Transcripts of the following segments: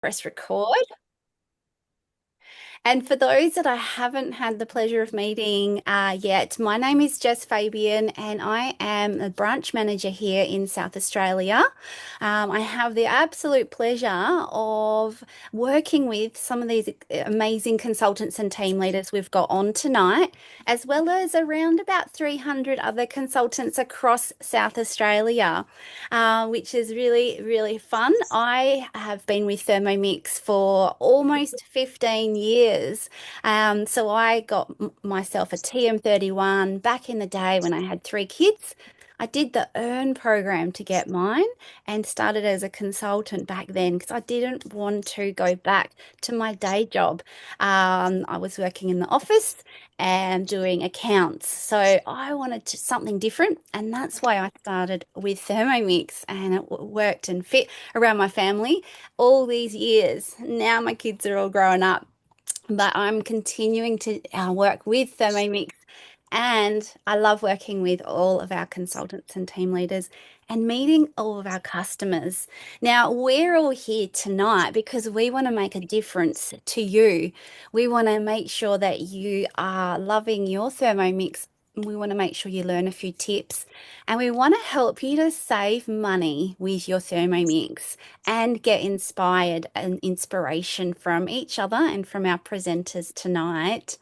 Press record. And for those that I haven't had the pleasure of meeting yet, my name is Jess Fabian, and I am a branch manager here in South Australia. I have the absolute pleasure of working with some of these amazing consultants and team leaders we've got on tonight, as well as around about 300 other consultants across South Australia, which is really, really fun. I have been with Thermomix for almost 15 years. So I got myself a TM31 back in the day when I had three kids. I did the Earn program to get mine and started as a consultant back then because I didn't want to go back to my day job. I was working in the office and doing accounts. So I wanted something different, and that's why I started with Thermomix, and it worked and fit around my family all these years. Now my kids are all grown up, but I'm continuing to work with Thermomix, and I love working with all of our consultants and team leaders and meeting all of our customers. Now, we're all here tonight because we want to make a difference to you. We want to make sure that you are loving your Thermomix. We want to make sure you learn a few tips, and we want to help you to save money with your Thermomix and get inspired and inspiration from each other and from our presenters tonight.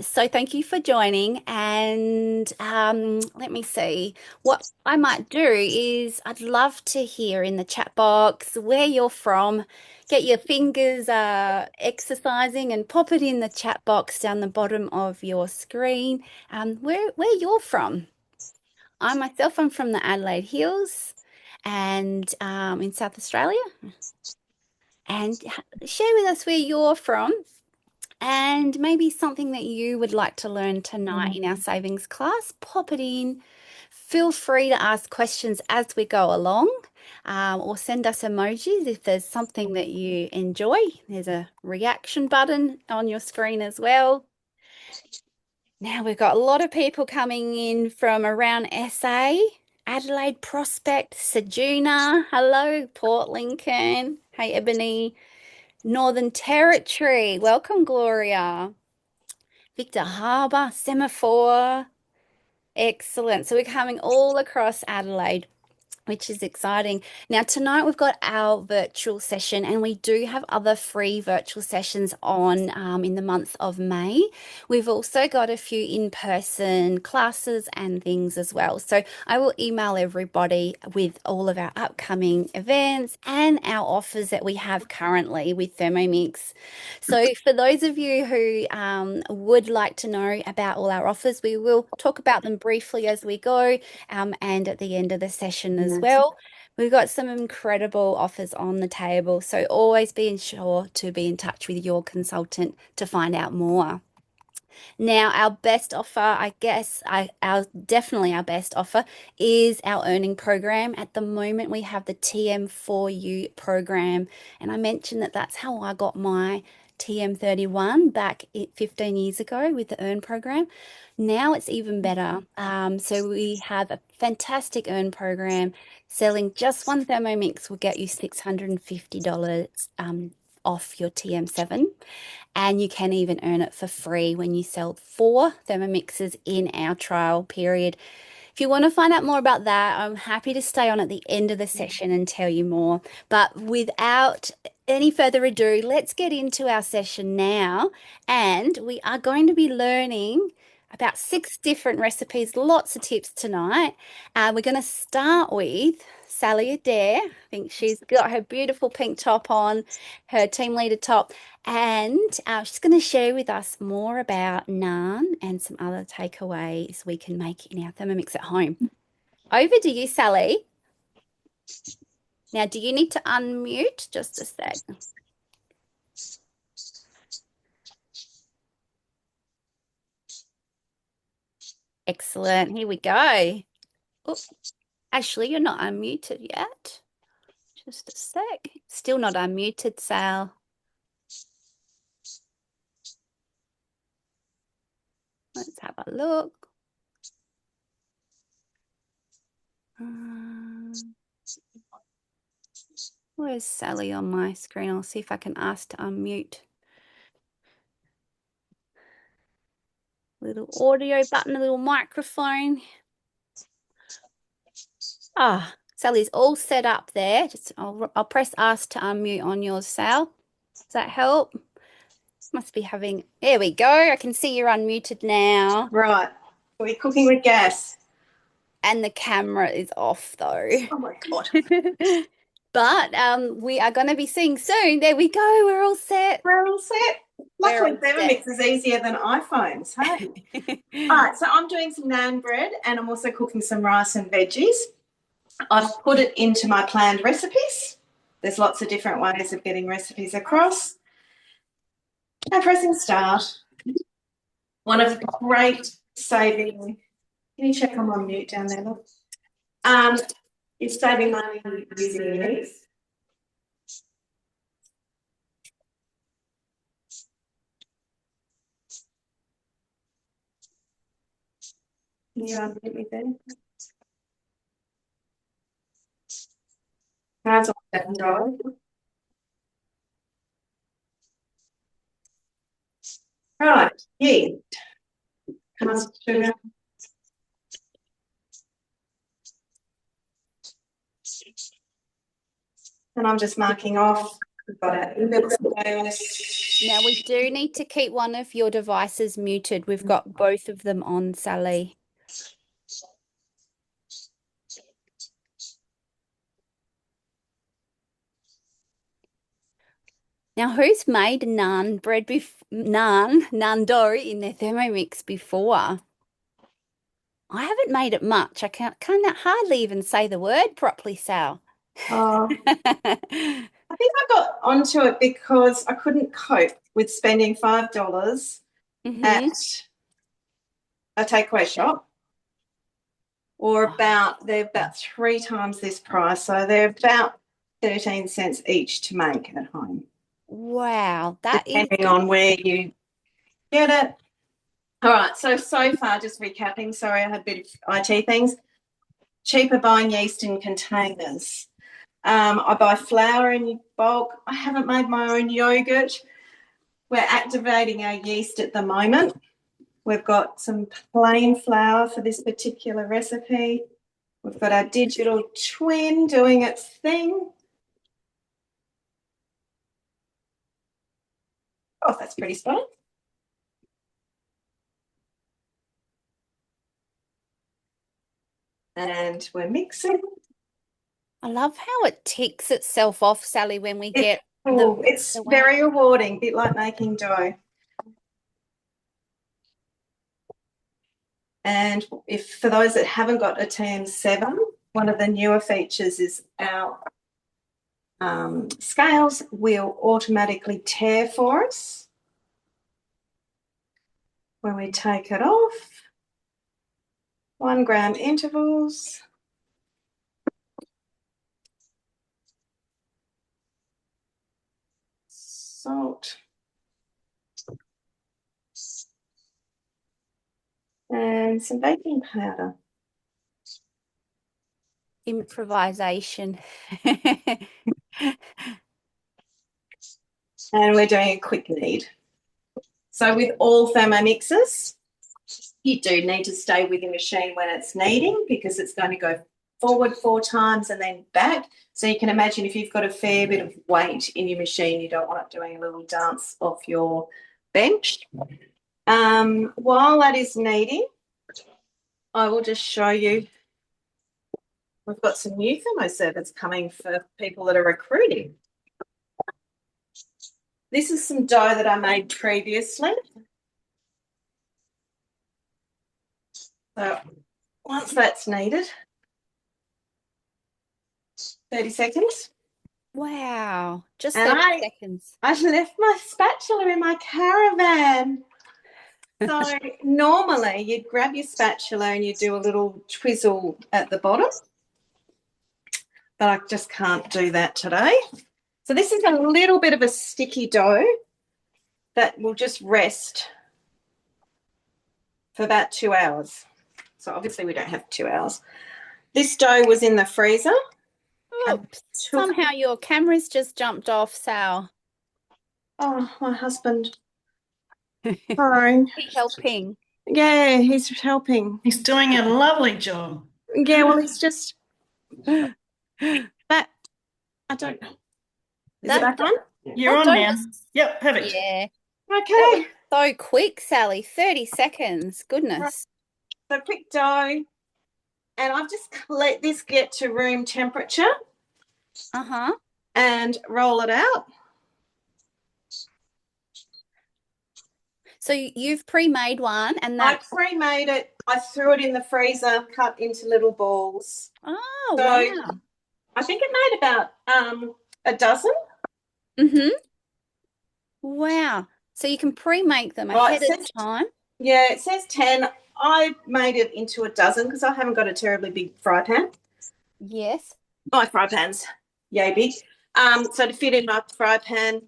So thank you for joining. And let me see. What I might do is I'd love to hear in the chat box where you're from. Get your fingers exercising and pop it in the chat box down the bottom of your screen. Where you're from. I myself am from the Adelaide Hills and in South Australia. And share with us where you're from and maybe something that you would like to learn tonight in our savings class. Pop it in. Feel free to ask questions as we go along, or send us emojis if there's something that you enjoy. There's a reaction button on your screen as well. Now we've got a lot of people coming in from around SA, Adelaide Prospect, Ceduna. Hello, Port Lincoln. Hey, Ebony. Northern Territory. Welcome, Gloria. Victor Harbour, Semaphore. Excellent. So we're coming all across Adelaide, which is exciting. Now, tonight we've got our virtual session, and we do have other free virtual sessions on in the month of May. We've also got a few in-person classes and things as well. So I will email everybody with all of our upcoming events and our offers that we have currently with Thermomix. So for those of you who would like to know about all our offers, we will talk about them briefly as we go, and at the end of the session as well. We've got some incredible offers on the table, so always be sure to be in touch with your consultant to find out more. Now, our best offer, I guess, our definitely our best offer is our earning program. At the moment, we have the TM4U program, and I mentioned that that's how I got my TM31 back 15 years ago with the Earn program. Now it's even better. So we have a fantastic Earn program. Selling just one Thermomix will get you $650 off your TM7. And you can even earn it for free when you sell 4 Thermomixes in our trial period. If you want to find out more about that, I'm happy to stay on at the end of the session and tell you more. But without any further ado, let's get into our session now. And we are going to be learning about 6 different recipes, lots of tips tonight. We're going to start with Sally Adair. I think she's got her beautiful pink top on, her team leader top, and she's going to share with us more about naan and some other takeaways we can make in our Thermomix at home. Over to you, Sally. Now, do you need to unmute? Just a sec. Excellent. Here we go. Oh, Ashley, you're not unmuted yet. Just a sec. Still not unmuted, Sal. Let's have a look. Where's Sally on my screen? I'll see if I can ask to unmute. Little audio button, a little microphone. Ah, Sally's all set up there. I'll press ask to unmute on yours, Sal. Does that help? Must be having. There we go. I can see you're unmuted now. Right. We're cooking with gas. And the camera is off though. Oh my God. But we are going to be seeing soon. There we go. We're all set. We're all set. We're Luckily, all Thermomix is easier than iPhones, hey? All right, so I'm doing some naan bread and I'm also cooking some rice and veggies. I've put it into my planned recipes. There's lots of different ways of getting recipes across. Now pressing start. One of the great saving, can you check I'm on mute down there, look? Is saving money using these. Can you unmute me then? Hands on that dog. Right, yeast. Sugar. And I'm just marking off. We've got our milk potatoes. Now we do need to keep one of your devices muted. We've got both of them on, Sally. Now, who's made naan bread Tandoori in their Thermomix before? I haven't made it much. I can't hardly even say the word properly, Sal. I think I got onto it because I couldn't cope with spending $5 at a takeaway shop, or they're about 3 times this price, so they're about 13 cents each to make at home. Wow, depending on where you get it. All right, so far, just recapping, sorry, I had a bit of IT things. Cheaper buying yeast in containers. I buy flour in bulk. I haven't made my own yogurt. We're activating our yeast at the moment. We've got some plain flour for this particular recipe. We've got our digital twin doing its thing. Oh, that's pretty spot. And we're mixing. I love how it ticks itself off, Sally, when we get it's very rewarding, a bit like making dough. And if for those that haven't got a TM7, one of the newer features is our scales will automatically tear for us when we take it off. 1 gram intervals. Salt. And some baking powder. Improvisation. And we're doing a quick knead. So with all Thermomixes, you do need to stay with your machine when it's kneading because it's going to go forward 4 times and then back. So you can imagine if you've got a fair bit of weight in your machine, you don't want it doing a little dance off your bench. While that is kneading, I will just show you. We've got some new thermoservers coming for people that are recruiting. This is some dough that I made previously. So once that's kneaded, 30 seconds. Wow, just 30 seconds. I left my spatula in my caravan. So normally you'd grab your spatula and you do a little twizzle at the bottom, but I just can't do that today. So this is a little bit of a sticky dough that will just rest for about 2 hours. So obviously we don't have 2 hours. This dough was in the freezer and Oops. took, Somehow your camera's just jumped off, Sal. oh, my husband, sorry. He helping. Yeah, he's helping. He's doing a lovely job. Yeah, well, he's just that. I don't know. Is it That back on? You're on don't now. just, Yep, perfect. yeah. That was Okay. so quick, Sally. 30 seconds. Right. Goodness. So quick dough. And I've just let this get to room temperature Uh-huh. and roll it out. So you've pre-made one and I that, pre-made it. I threw it in the freezer, cut into little balls. oh, So wow. I think it made about a dozen. Mm-hmm. Wow. So you can pre-make them Well, it ahead of says, time. yeah, it says 10. I made it into a dozen because I haven't got a terribly big fry pan. Yes. My fry pan's yay big. So to fit in my fry pan,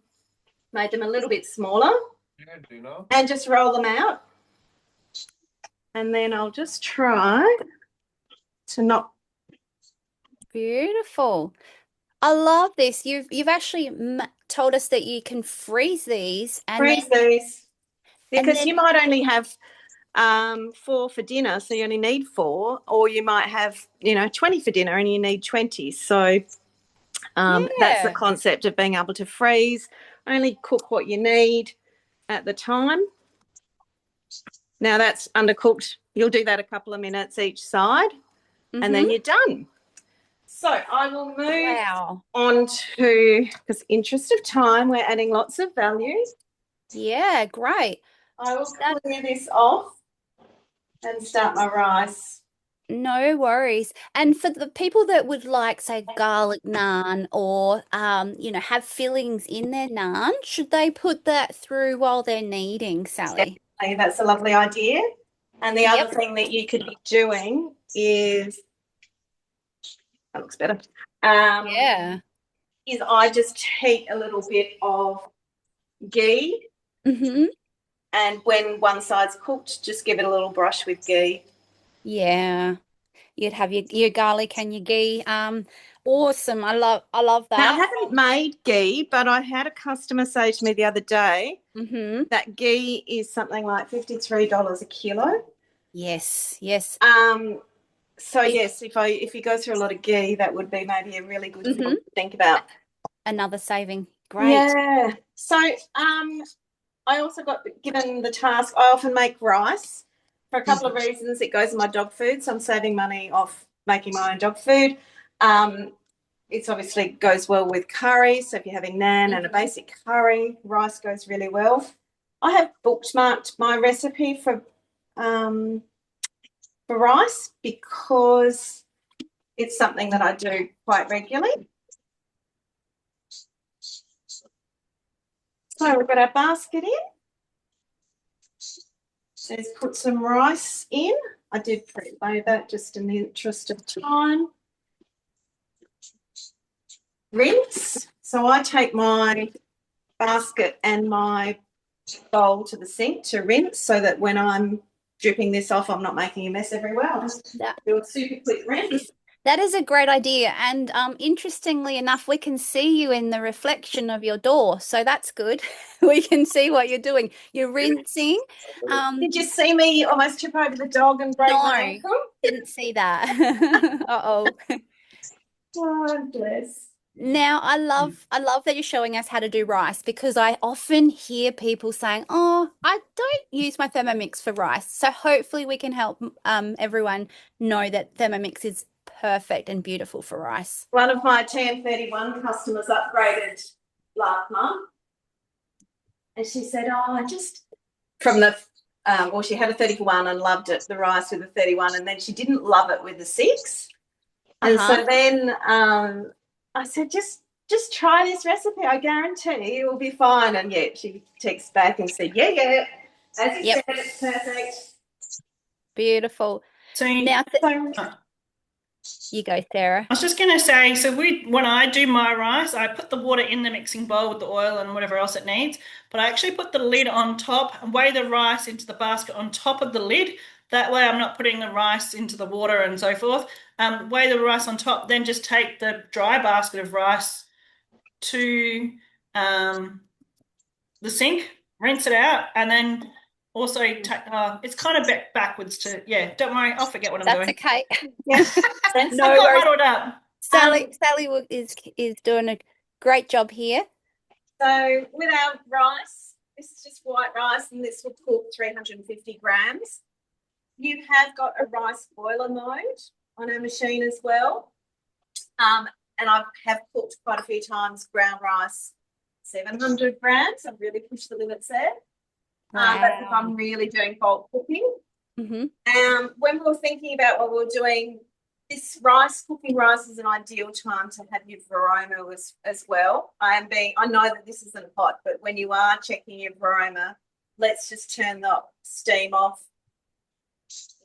made them a little bit smaller. Yeah, do you know? And just roll them out. And then I'll just try to not. Beautiful. I love this. You've actually told us that you can freeze these and Freeze then these and because then you might only have 4 for dinner, so you only need 4, or you might have 20 for dinner and you need 20. So that's the yeah. concept of being able to freeze. Only cook what you need at the time. Now that's undercooked. You'll do that a couple of minutes each side, and then you're done. So I will move Wow. on to, because interest of time, we're adding lots of value. Yeah, great. I will clear this off and start my rice. No worries. And for the people that would like, say, garlic naan or have fillings in their naan, should they put that through while they're kneading, Sally? Definitely, that's a lovely idea. And the other Yep. thing that you could be doing is, that looks better, Yeah. is I just heat a little bit of ghee, Mm-hmm. and when one side's cooked, just give it a little brush with ghee. Yeah. You'd have your garlic and your ghee. Awesome. I love Now, I that. haven't made ghee, but I had a customer say to me the other day Mm-hmm. that ghee is something like $53 a kilo. Yes, yes. So yes, if you go through a lot of ghee, that would be maybe a really good thing to think about. Another saving. Great. Yeah. So I also got given the task. I often make rice for a couple of reasons. It goes in my dog food, so I'm saving money off making my own dog food. It's obviously goes well with curry. So if you're having naan and a basic curry, rice goes really well. I have bookmarked my recipe for rice because it's something that I do quite regularly. So we've got our basket in. Says put some rice in. I did pre-load that just in the interest of time. Rinse. So I take my basket and my bowl to the sink to rinse so that when I'm dripping this off, I'm not making a mess everywhere. I'll just do a super quick rinse. That is a great idea. And interestingly enough, we can see you in the reflection of your door. So that's good. We can see what you're doing. You're rinsing. Did you see me almost trip over the dog and break my No, ankle? didn't see that. Uh-oh. Oh, bless. Now, I love that you're showing us how to do rice because I often hear people saying, "Oh, I don't use my Thermomix for rice." So hopefully we can help everyone know that Thermomix is perfect and beautiful for rice. One of my TM31 customers upgraded last month, and she said, "Oh, I just from the well, she had a 31 and loved it, the rice with the 31, and then she didn't love it with the 6." And so then I said, just try this recipe. I guarantee it will be fine. And yet she texts back and said, yeah, as you said, it's perfect. Beautiful. So Now, you go, Sarah. I was just going to say, so when I do my rice, I put the water in the mixing bowl with the oil and whatever else it needs, but I actually put the lid on top and weigh the rice into the basket on top of the lid. That way I'm not putting the rice into the water and so forth. Weigh the rice on top, then just take the dry basket of rice to the sink, rinse it out, and then also take, it's kind of backwards to, yeah, don't worry, I'll forget what I'm That's doing. okay. I've No got worries. muddled up. Sally is doing a great job here. So with our rice, this is just white rice, and this will cook 350 grams. You have got a rice boiler mode on our machine as well. And I have cooked quite a few times ground rice, 700 grams. I've really pushed the limits there. Wow. But if I'm really doing bulk cooking. Mm-hmm. When we were thinking about what we were doing, this cooking rice is an ideal time to have your varoma as well. I know that this isn't hot, but when you are checking your varoma, let's just turn the steam off.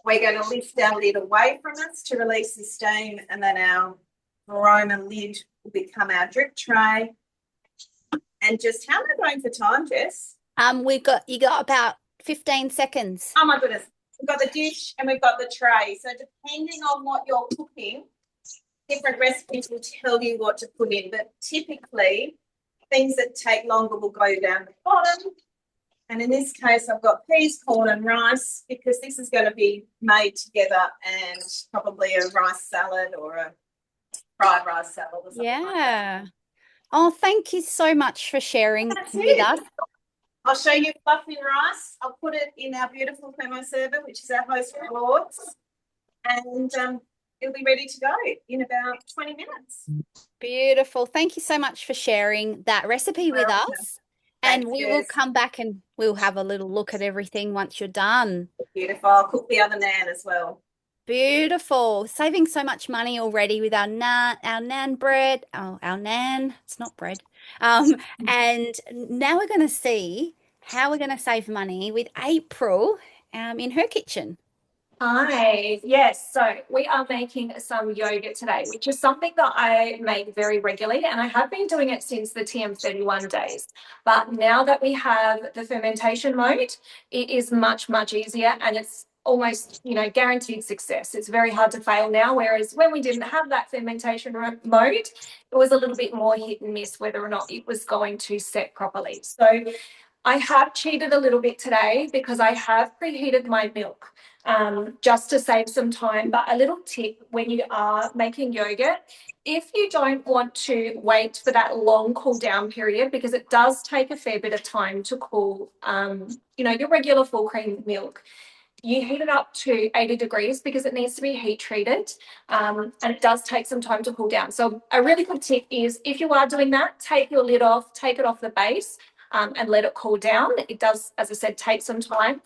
We're going to lift our lid away from us to release the steam, and then our varoma lid will become our drip tray. And just how am I going for time, Jess? You got about 15 seconds. Oh my goodness. We've got the dish and we've got the tray. So depending on what you're cooking, different recipes will tell you what to put in. But typically, things that take longer will go down the bottom. And in this case, I've got peas, corn and rice, because this is going to be made together, and probably a rice salad or a fried rice salad or something like that. Oh, thank you so much for sharing That's with it. us. I'll show you fluffing rice. I'll put it in our beautiful thermo server, which is our host rewards, and it'll be ready to go in about 20 minutes. Beautiful. Thank you so much for sharing that recipe with us. And we will come back and we'll have a little look at everything once you're done. Beautiful. I'll cook the other naan as well. Beautiful. Saving so much money already with our naan bread. Oh, our naan. It's not bread. And now we're going to see how we're going to save money with April in her kitchen. Hi, yes, so we are making some yogurt today, which is something that I make very regularly, and I have been doing it since the TM31 days. But now that we have the fermentation mode, it is much, much easier, and it's almost, guaranteed success. It's very hard to fail now, whereas when we didn't have that fermentation mode, it was a little bit more hit and miss whether or not it was going to set properly. So I have cheated a little bit today because I have preheated my milk just to save some time. But a little tip when you are making yogurt, if you don't want to wait for that long cool down period, because it does take a fair bit of time to cool, your regular full cream milk, you heat it up to 80 degrees because it needs to be heat treated, and it does take some time to cool down. So a really good tip is if you are doing that, take your lid off, take it off the base, and let it cool down. It does, as I said, take some time.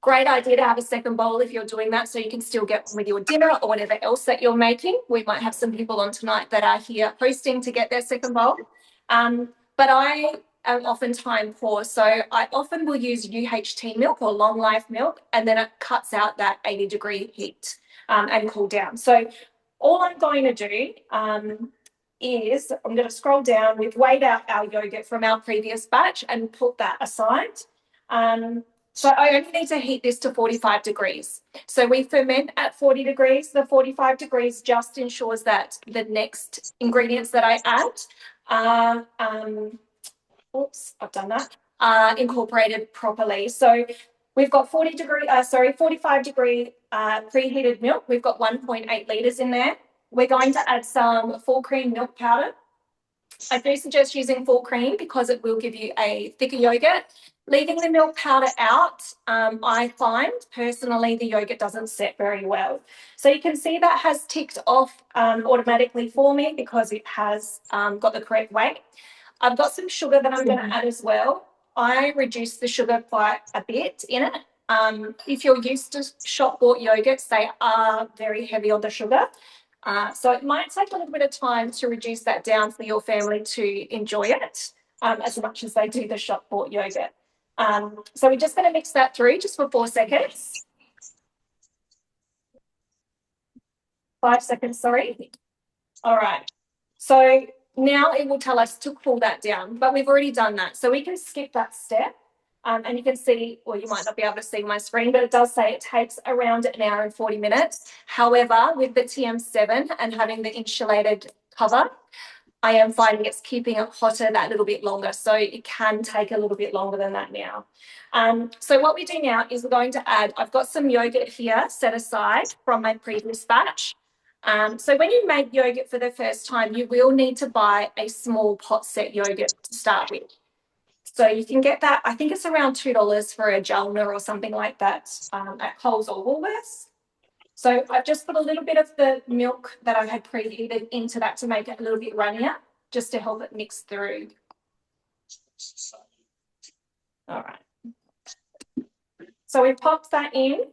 Great idea to have a second bowl if you're doing that, so you can still get on with your dinner or whatever else that you're making. We might have some people on tonight that are here hosting to get their second bowl. But I am often time poor, so I often will use UHT milk or long life milk, and then it cuts out that 80-degree heat and cool down. So all I'm going to do is I'm going to scroll down. We've weighed out our yogurt from our previous batch and put that aside. So I only need to heat this to 45 degrees. So we ferment at 40 degrees. The 45 degrees just ensures that the next ingredients that I add are incorporated properly. So we've got 45 degree preheated milk. We've got 1.8 litres in there. We're going to add some full cream milk powder. I do suggest using full cream because it will give you a thicker yogurt. Leaving the milk powder out, I find personally the yogurt doesn't set very well. So you can see that has ticked off automatically for me because it has got the correct weight. I've got some sugar that I'm going to add as well. I reduced the sugar quite a bit in it. If you're used to shop bought yogurts, they are very heavy on the sugar. So it might take a little bit of time to reduce that down for your family to enjoy it as much as they do the shop bought yogurt. So we're just going to mix that through just for 4 seconds. 5 seconds, sorry. All right. So now it will tell us to cool that down, but we've already done that. So we can skip that step. And you can see, or you might not be able to see my screen, but it does say it takes around an hour and 40 minutes. However, with the TM7 and having the insulated cover, I am finding it's keeping it hotter that little bit longer. So it can take a little bit longer than that now. So what we do now is we're going to add, I've got some yogurt here set aside from my previous batch. So when you make yogurt for the first time, you will need to buy a small pot set yogurt to start with. So you can get that, I think it's around $2 for a jalna or something like that at Coles or Woolworths. So I've just put a little bit of the milk that I had preheated into that to make it a little bit runnier, just to help it mix through. All right. So we popped that in,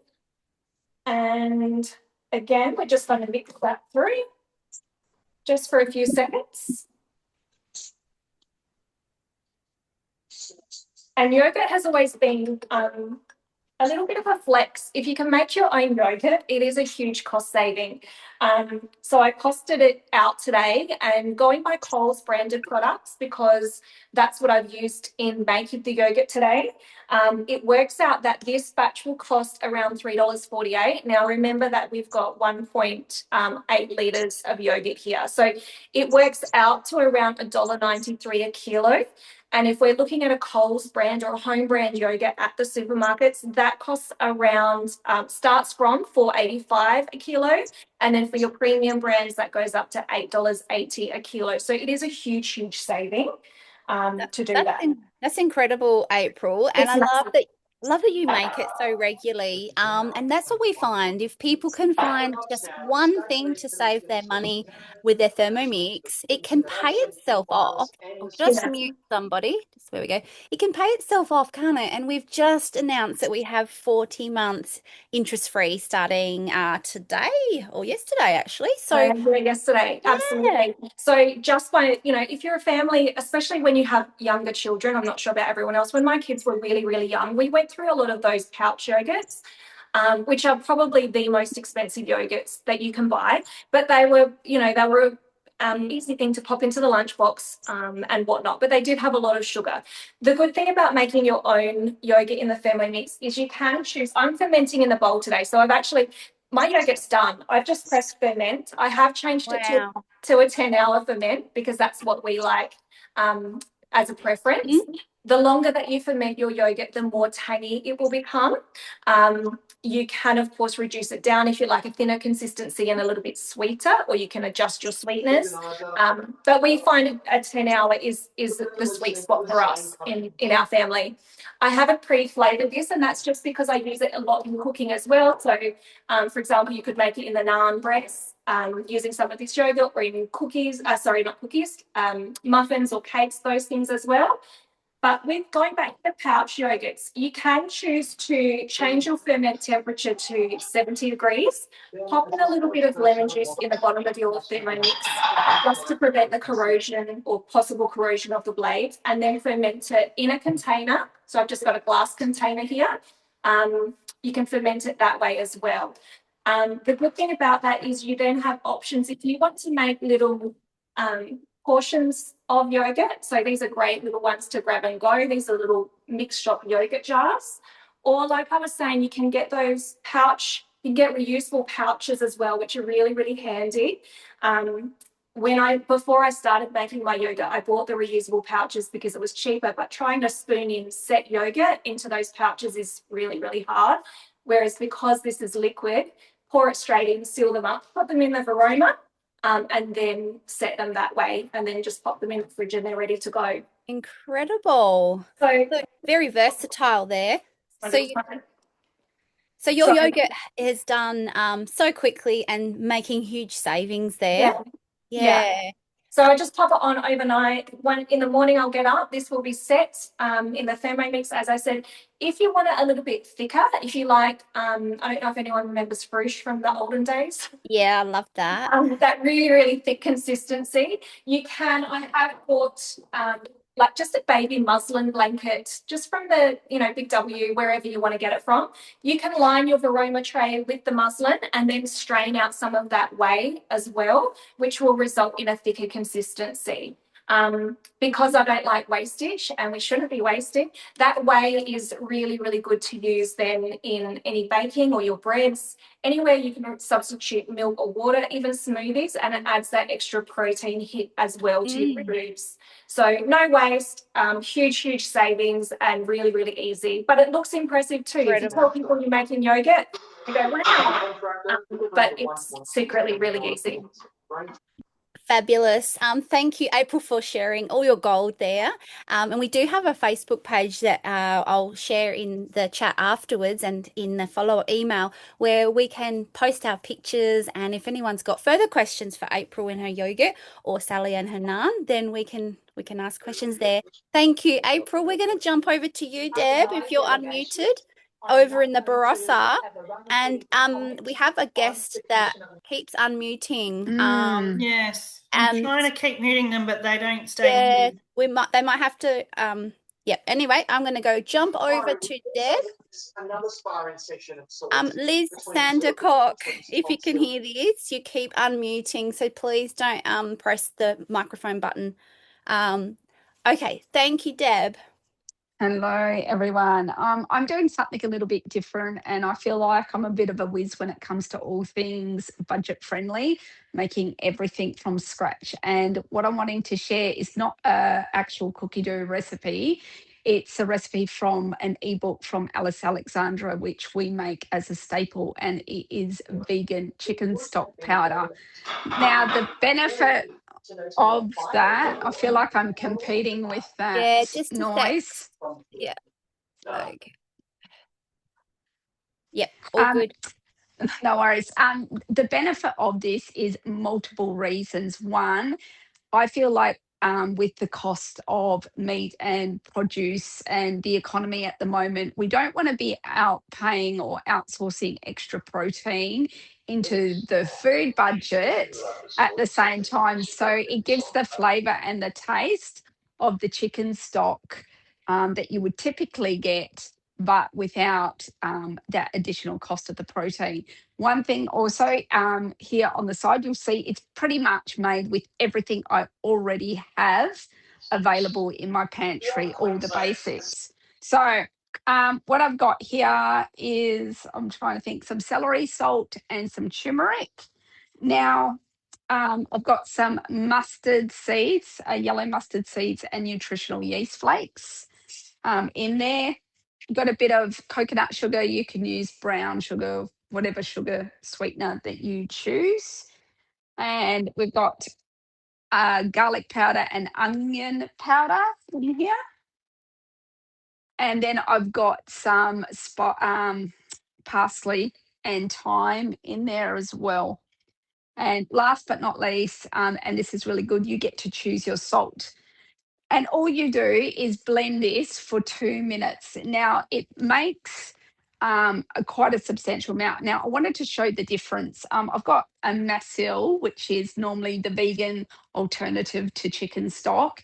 and again, we're just going to mix that through just for a few seconds. And yogurt has always been a little bit of a flex. If you can make your own yogurt, it is a huge cost saving. So I costed it out today and going by Coles branded products because that's what I've used in making the yogurt today. It works out that this batch will cost around $3.48. Now remember that we've got 1.8 litres of yogurt here. So it works out to around $1.93 a kilo. And if we're looking at a Coles brand or a home brand yogurt at the supermarkets, that costs around, starts from $4.85 a kilo. And then for your premium brands, that goes up to $8.80 a kilo. So it is a huge, huge saving to do that. That's incredible, April. And It's I massive. love that you make it so regularly. And that's what we find. If people can find just one thing to save their money with their Thermomix, it can pay itself off. I'll just mute somebody. Just there we go. It can pay itself off, can't it? And we've just announced that we have 40 months interest-free starting today or yesterday, actually. So yesterday, yeah. Absolutely. So just by, if you're a family, especially when you have younger children, I'm not sure about everyone else. When my kids were really, really young, we went through a lot of those pouch yogurts, which are probably the most expensive yogurts that you can buy. But they were easy thing to pop into the lunchbox and whatnot. But they did have a lot of sugar. The good thing about making your own yogurt in the Thermomix is you can choose. I'm fermenting in the bowl today, so my yogurt's done. I've just pressed ferment. I have changed it to a 10-hour ferment because that's what we like as a preference. The longer that you ferment your yogurt, the more tangy it will become. You can, of course, reduce it down if you like a thinner consistency and a little bit sweeter, or you can adjust your sweetness. But we find a 10-hour is the sweet spot for us in our family. I haven't pre-flavored this, and that's just because I use it a lot in cooking as well. So, for example, you could make it in the naan breads using some of this yogurt, or even cookies, muffins or cakes, those things as well. But with going back to the pouch yogurts, you can choose to change your ferment temperature to 70 degrees, pop in a little bit of lemon juice in the bottom of your Thermomix just to prevent the corrosion or possible corrosion of the blades, and then ferment it in a container. So I've just got a glass container here. You can ferment it that way as well. The good thing about that is you then have options if you want to make little portions of yogurt. So these are great little ones to grab and go. These are little mixed shop yogurt jars. Or like I was saying, you can get those you can get reusable pouches as well, which are really, really handy. Before I started making my yogurt, I bought the reusable pouches because it was cheaper, but trying to spoon in set yogurt into those pouches is really, really hard. Whereas because this is liquid, pour it straight in, seal them up, put them in the varoma, and then set them that way, and then just pop them in the fridge and they're ready to go. Incredible. So very versatile there. So your yogurt is done so quickly and making huge savings there. Yeah. So I just pop it on overnight. In the morning I'll get up. This will be set in the Thermomix, as I said. If you want it a little bit thicker, if you like, I don't know if anyone remembers Frush from the olden days. Yeah, I love that. That really, really thick consistency. I have bought like just a baby muslin blanket, just from the, Big W, wherever you want to get it from. You can line your varoma tray with the muslin and then strain out some of that whey as well, which will result in a thicker consistency. Because I don't like wastage, and we shouldn't be wasting, that whey is really, really good to use then in any baking or your breads, anywhere you can substitute milk or water, even smoothies, and it adds that extra protein hit as well to your foods. So no waste, huge, huge savings, and really, really easy. But it looks impressive too. If you tell people you're making yogurt, they go, wow. But it's secretly really easy. Fabulous. Thank you, April, for sharing all your gold there. And we do have a Facebook page that I'll share in the chat afterwards and in the follow-up email where we can post our pictures. And if anyone's got further questions for April and her yogurt or Sally and her naan, then we can ask questions there. Thank you, April. We're going to jump over to you, Deb, if you're unmuted over in the Barossa. And we have a guest that keeps unmuting. Yes. I'm trying to keep muting them, but they don't stay muted. They might have to yeah. Anyway, I'm gonna go jump over to Deb. Another sparring session of sorts. Liz Sandercock, if you can hear this, you keep unmuting, so please don't press the microphone button. Okay, thank you, Deb. Hello, everyone. I'm doing something a little bit different, and I feel like I'm a bit of a whiz when it comes to all things budget friendly, making everything from scratch. And what I'm wanting to share is not an actual cookie dough recipe. It's a recipe from an ebook from Alice Alexandra, which we make as a staple, and it is vegan chicken stock powder. Now, the benefit of that, I feel like I'm competing with that noise. Yeah. Okay. Yep. All good. No worries. The benefit of this is multiple reasons. One, I feel like with the cost of meat and produce and the economy at the moment, we don't want to be paying or outsourcing extra protein into the food budget at the same time. So it gives the flavour and the taste of the chicken stock that you would typically get, but without that additional cost of the protein. One thing also here on the side, you'll see it's pretty much made with everything I already have available in my pantry, all the basics. So what I've got here is, I'm trying to think, some celery, salt, and some turmeric. Now, I've got some mustard seeds, yellow mustard seeds, and nutritional yeast flakes in there. Got a bit of coconut sugar. You can use brown sugar, whatever sugar sweetener that you choose. And we've got garlic powder and onion powder in here. And then I've got some parsley and thyme in there as well. And last but not least, and this is really good, you get to choose your salt. And all you do is blend this for 2 minutes. Now, it makes quite a substantial amount. Now, I wanted to show the difference. I've got a Masil, which is normally the vegan alternative to chicken stock.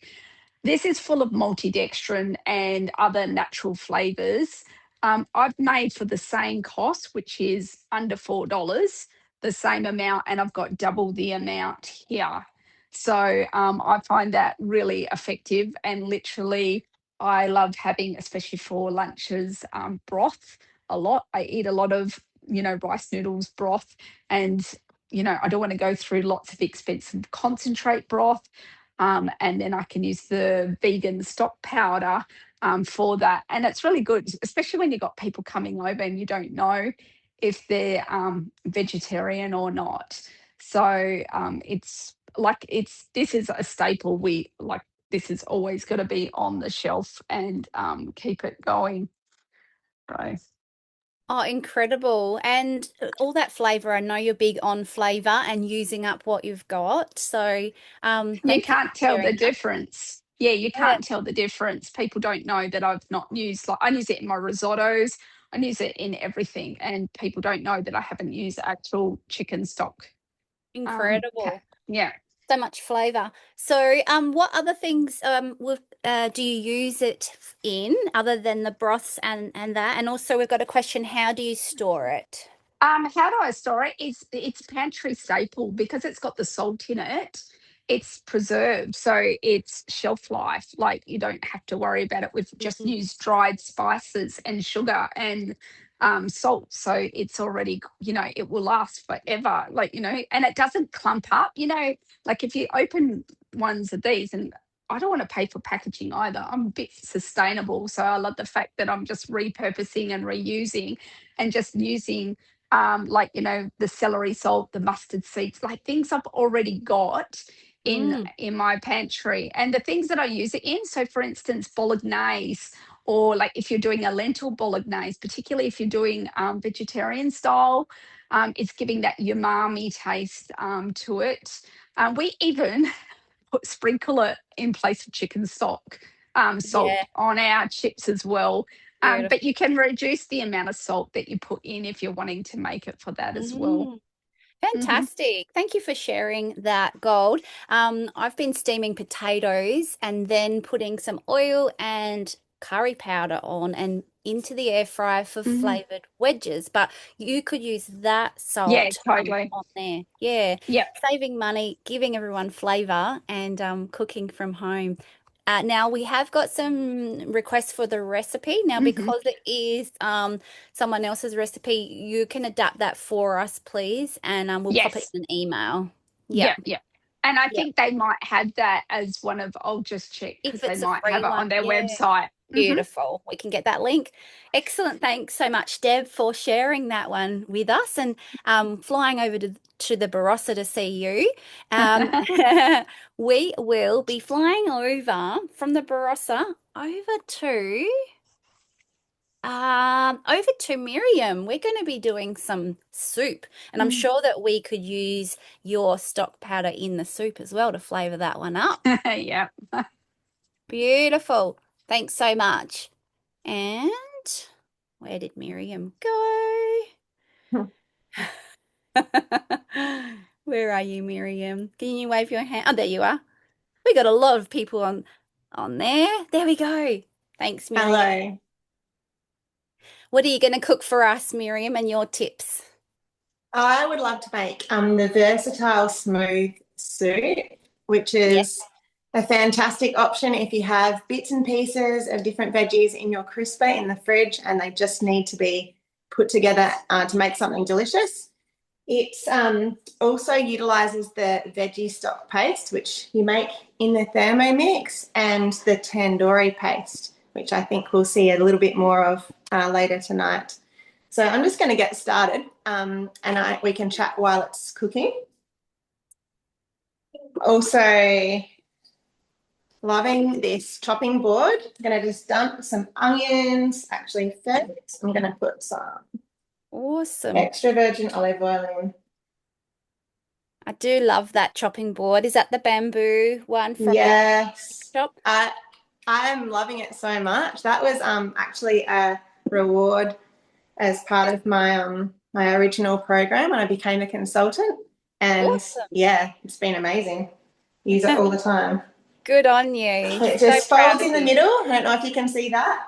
This is full of maltodextrin and other natural flavours. I've made for the same cost, which is under $4, the same amount, and I've got double the amount here. So I find that really effective, and literally I love having, especially for lunches, broth a lot. I eat a lot of, rice noodles broth, and, I don't want to go through lots of expensive concentrate broth. And then I can use the vegan stock powder for that. And it's really good, especially when you've got people coming over and you don't know if they're vegetarian or not. So this is a staple. This is always going to be on the shelf and keep it going. So. Oh, incredible. And all that flavour, I know you're big on flavour and using up what you've got. So you can't tell the difference. Yeah, you can't tell the difference. People don't know that I've not used, I use it in my risottos. I use it in everything, and people don't know that I haven't used actual chicken stock. Incredible. Yeah. So much flavour. So what other things do you use it in other than the broths and that? And also we've got a question, how do you store it? How do I store it? It's pantry staple because it's got the salt in it. it's preserved, so it's shelf life. Like you don't have to worry about it. We've just used dried spices and sugar and salt, so it's already, it will last forever. Like, and it doesn't clump up. Like if you open ones of these, and I don't want to pay for packaging either. I'm a bit sustainable, so I love the fact that I'm just repurposing and reusing, and just using like the celery salt, the mustard seeds, like things I've already got in my pantry, and the things that I use it in. So for instance, bolognese, or like if you're doing a lentil bolognese, particularly if you're doing vegetarian style, it's giving that umami taste to it. We even sprinkle it in place of chicken stock, salt Yeah, on our chips as well. But beautiful. you can reduce the amount of salt that you put in if you're wanting to make it for that as well. Hmm. Fantastic. Thank you for sharing that, Gold. I've been steaming potatoes and then putting some oil and curry powder on and into the air fryer for Hmm. flavored wedges. But you could use that Yeah, salt totally. on there. Yeah, Yep. saving money, giving everyone flavor, and cooking from home. Now we have got some requests for the recipe. Now, Hmm. because it is someone else's recipe, you can adapt that for us, please, and we'll pop it Yes. in an email. Yep, Yep. Yep. And I yep. think they might have that as one of, I'll just check If because they it's a might have free it one, on their yeah. website. Hmm. Beautiful. We can get that link. Excellent. Thanks so much, Deb, for sharing that one with us and flying over to the Barossa to see you. Um, we will be flying over from the Barossa over to Miriam. We're going to be doing some soup, and I'm sure that we could use your stock powder in the soup as well to flavor that one up. Yeah. Beautiful. Thanks so much. And where did Miriam go? Where are you, Miriam? Can you wave your hand? Oh, there you are. We got a lot of people on there. There we go. Thanks, Miriam. Hello. What are you going to cook for us, Miriam, and your tips? I would love to make the versatile smooth soup, which Yeah. is a fantastic option if you have bits and pieces of different veggies in your crisper in the fridge and they just need to be put together to make something delicious. It also utilises the veggie stock paste, which you make in the Thermomix, and the tandoori paste, which I think we'll see a little bit more of later tonight. So I'm just going to get started and we can chat while it's cooking. Also, loving this chopping board. I'm going to just dump some onions. Actually, first, I'm going to put some Awesome. extra virgin olive oil in. I do love that chopping board. Is that the bamboo one from the Yes, shop? I am loving it so much. That was actually a reward as part of my my original program, and I became a consultant. And Awesome. yeah, it's been amazing. Use it all the time. Good on you. It So just proud folds of in the you. middle. I don't know if you can see that.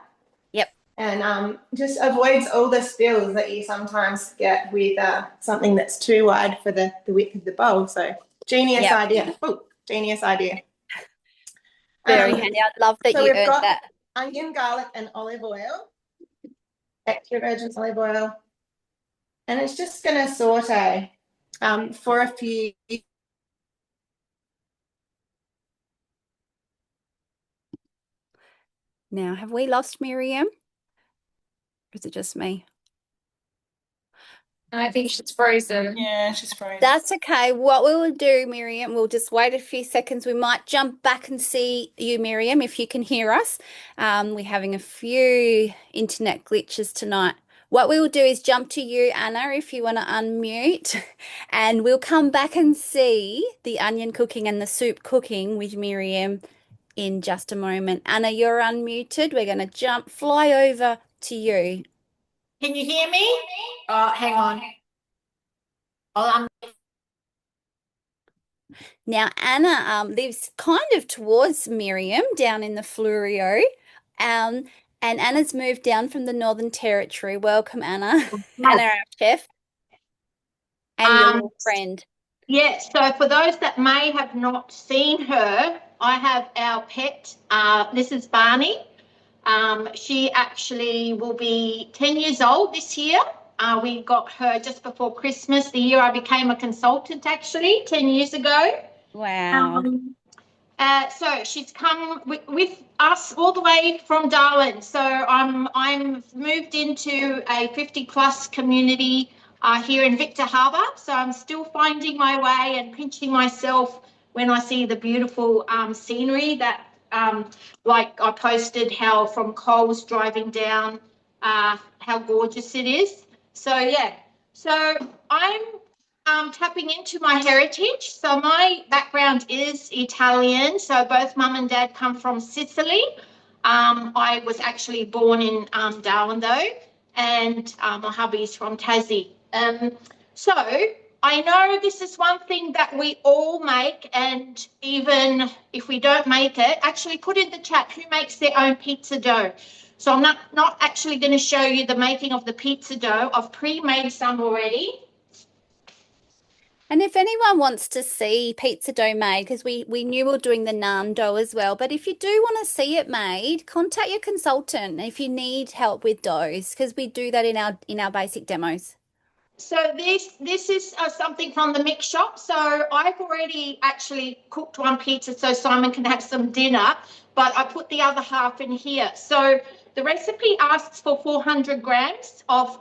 Yep. And just avoids all the spills that you sometimes get with something that's too wide for the width of the bowl. So genius Yep. idea. Oh, genius idea. Very handy. I love that So you we've earned got that. onion, garlic, and olive oil, extra virgin olive oil, and it's just going to saute for a few. Now, have we lost Miriam? Or is it just me? I think she's frozen. Yeah, she's frozen. That's okay. What we will do, Miriam, we'll just wait a few seconds. We might jump back and see you, Miriam, if you can hear us. We're having a few internet glitches tonight. What we will do is jump to you, Anna, if you want to unmute, and we'll come back and see the onion cooking and the soup cooking with Miriam in just a moment. Anna, you're unmuted. We're going to fly over to you. Can you hear me? Hang on. Now, Anna lives kind of towards Miriam down in the Flurio. Um, and Anna's moved down from the Northern Territory. Welcome, Anna. Anna, our chef, and your Um, little friend. Yes, so for those that may have not seen her, I have our pet. This is Barney. She actually will be 10 years old this year. We got her just before Christmas, the year I became a consultant, actually, 10 years ago. Wow. Um, so she's come with us all the way from Darwin. So I'm moved into a 50 plus community here in Victor Harbour. So I'm still finding my way and pinching myself when I see the beautiful scenery that, like I posted how from Coles driving down, how gorgeous it is. So yeah, so I'm tapping into my heritage. So my background is Italian. So both mum and dad come from Sicily. I was actually born in Darwin though, and my hubby's from Tassie. So I know this is one thing that we all make, and even if we don't make it, actually put in the chat who makes their own pizza dough. So I'm not actually going to show you the making of the pizza dough. I've pre-made some already. And if anyone wants to see pizza dough made, because we knew we were doing the naan dough as well, but if you do want to see it made, contact your consultant if you need help with doughs, because we do that in our basic demos. So this is something from the mix shop. So I've already actually cooked one pizza so Simon can have some dinner, but I put the other half in here. So the recipe asks for 400 grams of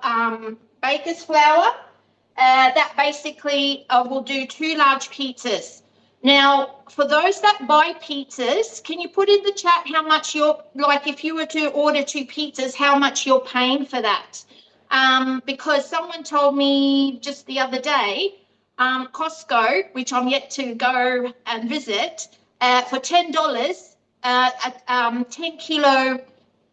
baker's flour. That basically will do 2 large pizzas. Now, for those that buy pizzas, can you put in the chat how much like if you were to order 2 pizzas, how much you're paying for that? Because someone told me just the other day, Costco, which I'm yet to go and visit, for $10, a 10 kilo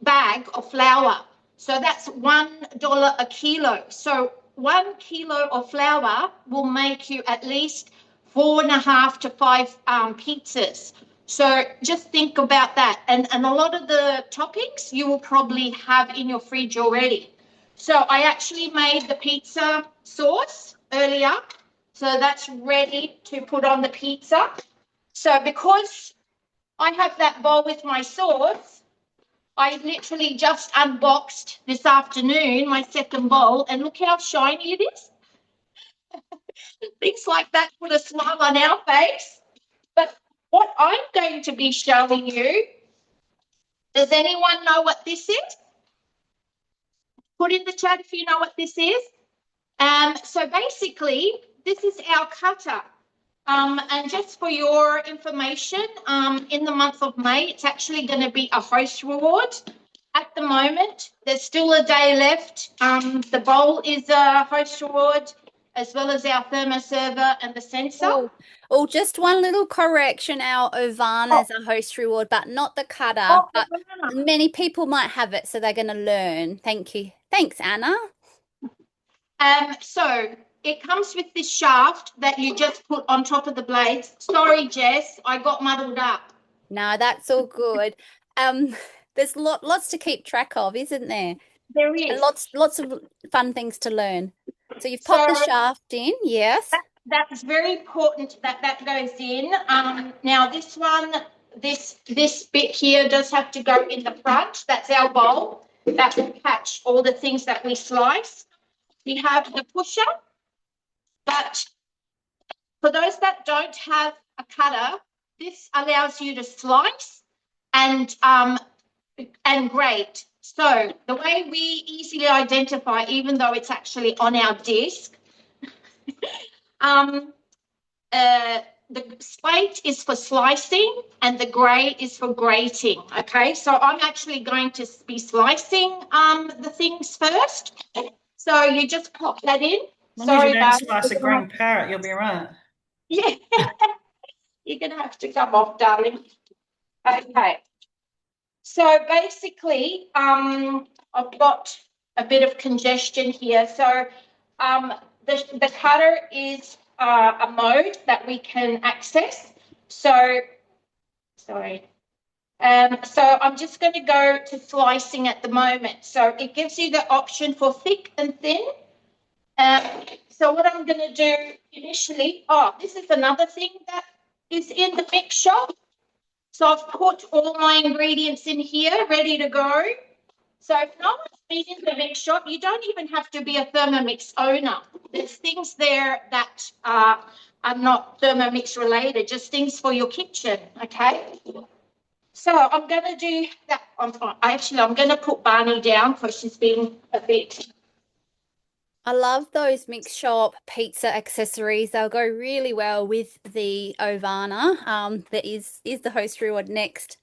bag of flour. So that's $1 a kilo. So 1 kilo of flour will make you at least 4.5 to 5 pizzas. So just think about that. And a lot of the toppings you will probably have in your fridge already. So I actually made the pizza sauce earlier. So that's ready to put on the pizza. So because I have that bowl with my sauce, I literally just unboxed this afternoon my second bowl, and look how shiny it is. Things like that put a smile on our face. But what I'm going to be showing you, does anyone know what this is? Put in the chat if you know what this is. So basically, this is our cutter. And just for your information, in the month of May, it's actually going to be a host reward. At the moment, there's still a day left. The bowl is a host reward, as well as our thermoserver and the sensor. Oh, just one little correction. Our Ahwan is a host reward, but not the cutter. But many people might have it, so they're going to learn. Thank you. Thanks, Anna. So it comes with this shaft that you just put on top of the blades. Sorry, Jess, I got muddled up. No, that's all good. There's lots to keep track of, isn't there? There is. And lots of fun things to learn. So you've popped the shaft in, yes. That's very important that goes in. Now this one, this bit here does have to go in the front. That's our bowl. That will catch all the things that we slice. We have the pusher, but for those that don't have a cutter, this allows you to slice and grate. So the way we easily identify, even though it's actually on our disc, the slate is for slicing and the grey is for grating. Okay, so I'm actually going to be slicing the things first. So you just pop that in. As long as you don't slice a green parrot, you'll be right. Yeah, you're going to have to come off, darling. Okay. So basically, I've got a bit of congestion here. So the cutter is a mode that we can access. So, sorry. So I'm just going to go to slicing at the moment. So it gives you the option for thick and thin. So what I'm going to do initially, this is another thing that is in the mix shop. So I've put all my ingredients in here, ready to go. So if no one's been in the mix shop, you don't even have to be a Thermomix owner. There's things there that are not Thermomix related, just things for your kitchen, okay? So I'm going to do that. I'm going to put Barney down because she's been a bit. I love those mix shop pizza accessories. They'll go really well with the Ovana. That is the host reward next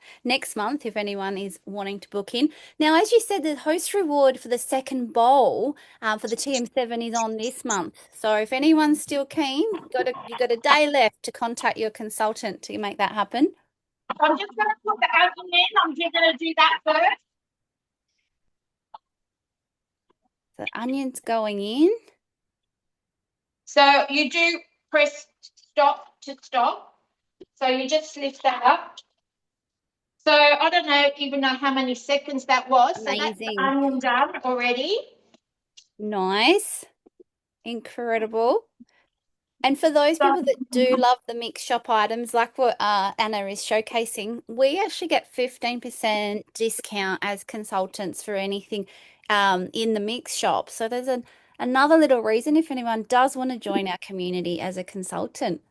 month if anyone is wanting to book in. Now, as you said, the host reward for the second bowl for the TM7 is on this month. So if anyone's still keen, you got a day left to contact your consultant to make that happen. I'm just going to put the onion in. I'm just going to do that first. The onion's going in. So you do press stop to stop. So you just lift that up. So I don't even know how many seconds that was. Amazing. So that's the onion done already. Nice. Incredible. And for those people that do love the mix shop items, like what Anna is showcasing, we actually get 15% discount as consultants for anything in the mix shop. So there's another little reason if anyone does want to join our community as a consultant.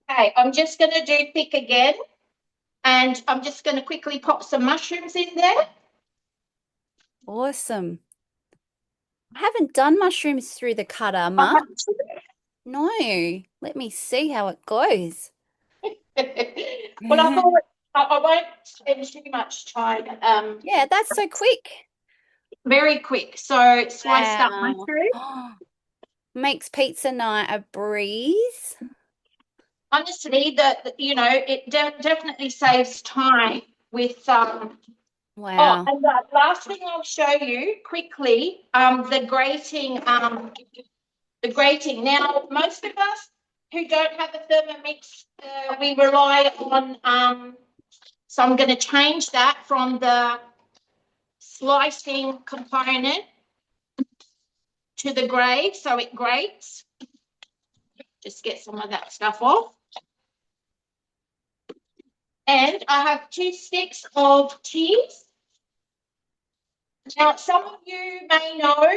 Okay, I'm just going to do thick again. And I'm just going to quickly pop some mushrooms in there. Awesome. I haven't done mushrooms through the cutter, Ma. No, let me see how it goes. Well, I thought I won't spend too much time. Yeah, that's so quick. Very quick. So sliced up Wow. mushroom. Makes pizza night a breeze. Honestly, it definitely saves time with Wow. and the last thing I'll show you quickly, the grating. The grating. Now, most of us who don't have a Thermomix, we rely on. So I'm going to change that from the slicing component to the grate, so it grates. Just get some of that stuff off. And I have 2 sticks of cheese. Now, some of you may know,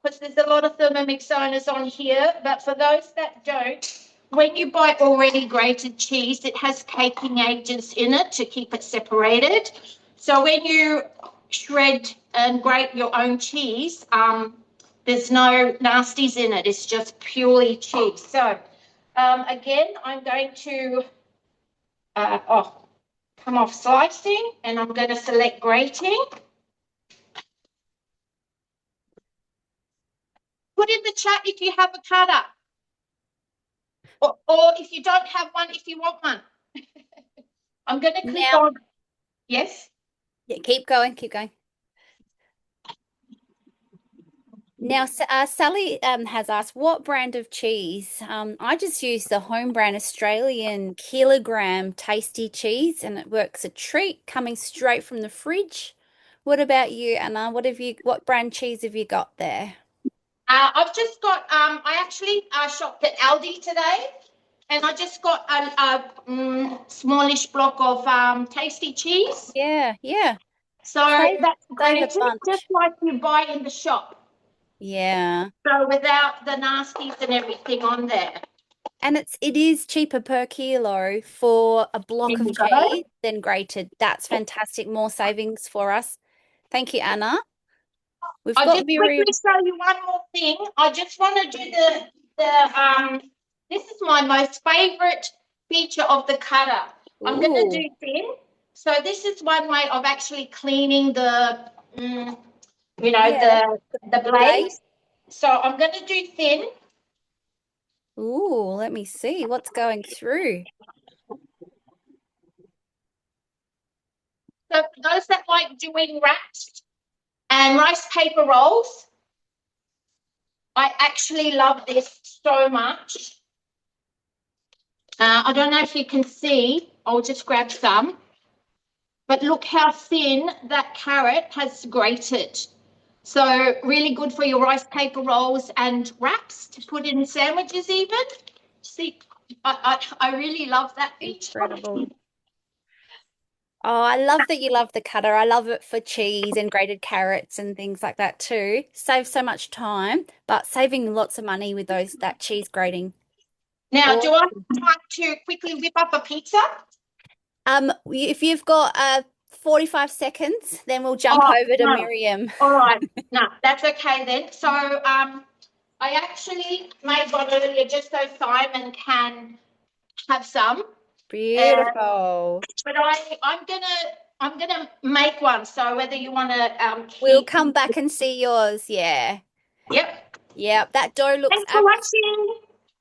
because there's a lot of Thermomix owners on here, but for those that don't, when you buy already grated cheese, it has caking agents in it to keep it separated. So when you shred and grate your own cheese, there's no nasties in it. It's just purely cheese. So again, I'm going to come off slicing, and I'm going to select grating. Put in the chat if you have a cutter, or if you don't have one, if you want one. I'm going to click on. Yes. Yeah, keep going. Now, Sally has asked, what brand of cheese? I just use the home brand Australian kilogram tasty cheese, and it works a treat coming straight from the fridge. What about you, Anna? What brand cheese have you got there? I've just got, I actually shopped at Aldi today, and I just got a smallish block of tasty cheese. Yeah. So that's grated, bunch. just like you buy in the shop. Yeah. So without the nasties and everything on there. And it is cheaper per kilo for a block of cheese than grated. That's fantastic. More savings for us. Thank you, Anna. I'll just quickly show you one more thing. I just want to do this is my most favourite feature of the cutter. I'm going to do thin. So this is one way of actually cleaning the, the blades. So I'm going to do thin. Ooh, let me see what's going through. So for those that like doing wraps and rice paper rolls, I actually love this so much. I don't know if you can see. I'll just grab some. But look how thin that carrot has grated. So really good for your rice paper rolls and wraps to put in sandwiches even. See, I really love that feature. Incredible. Oh, I love that you love the cutter. I love it for cheese and grated carrots and things like that too. Saves so much time, but saving lots of money with that cheese grating. Now, Or do I have time to quickly whip up a pizza? if you've got 45 seconds, then we'll jump Oh, over to no. Miriam. All right. No, that's okay then. So I actually made one earlier just so Simon can have some. Beautiful. But I'm gonna make one. So whether you want to We'll keep. come back and see yours. Yeah. Yep. Yep. That dough looks Thanks for watching.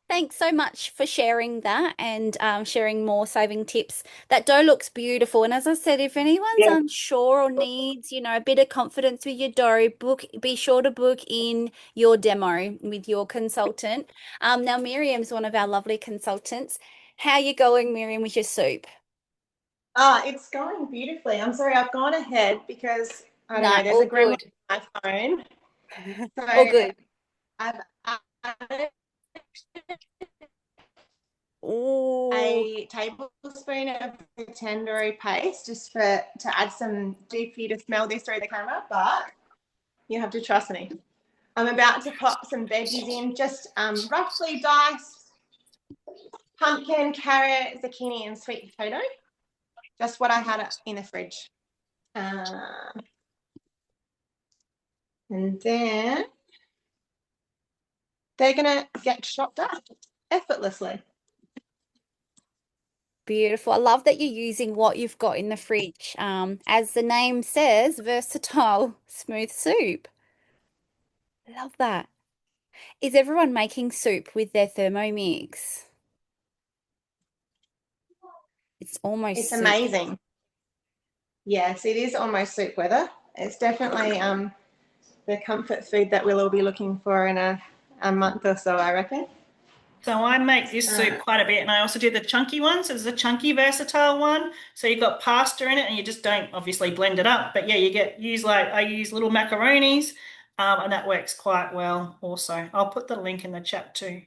Thanks so much for sharing that and sharing more saving tips. That dough looks beautiful. And as I said, if anyone's Yeah. unsure or needs, a bit of confidence with your dough, be sure to book in your demo with your consultant. Now Miriam's one of our lovely consultants. How you going, Miriam, with your soup? It's going beautifully. I'm sorry, I've gone ahead because I don't No, know, there's all a gremlin good. on my phone. All So good. I've added Ooh, a tablespoon of the tandoori paste just to add some deep for you to smell this through the camera, but you have to trust me. I'm about to pop some veggies in, just roughly diced pumpkin, carrot, zucchini, and sweet potato. Just what I had in the fridge. And then they're going to get chopped up effortlessly. beautiful. I love that you're using what you've got in the fridge. As the name says, versatile smooth soup. Love that. Is everyone making soup with their Thermomix? It's almost It's soup. amazing. Yes, it is almost soup weather. It's definitely the comfort food that we'll all be looking for in a month or so, I reckon. So I make this soup quite a bit, and I also do the chunky one. So there's a chunky versatile one. So you've got pasta in it, and you just don't obviously blend it up. But yeah, I use little macaronis, and that works quite well also. I'll put the link in the chat too.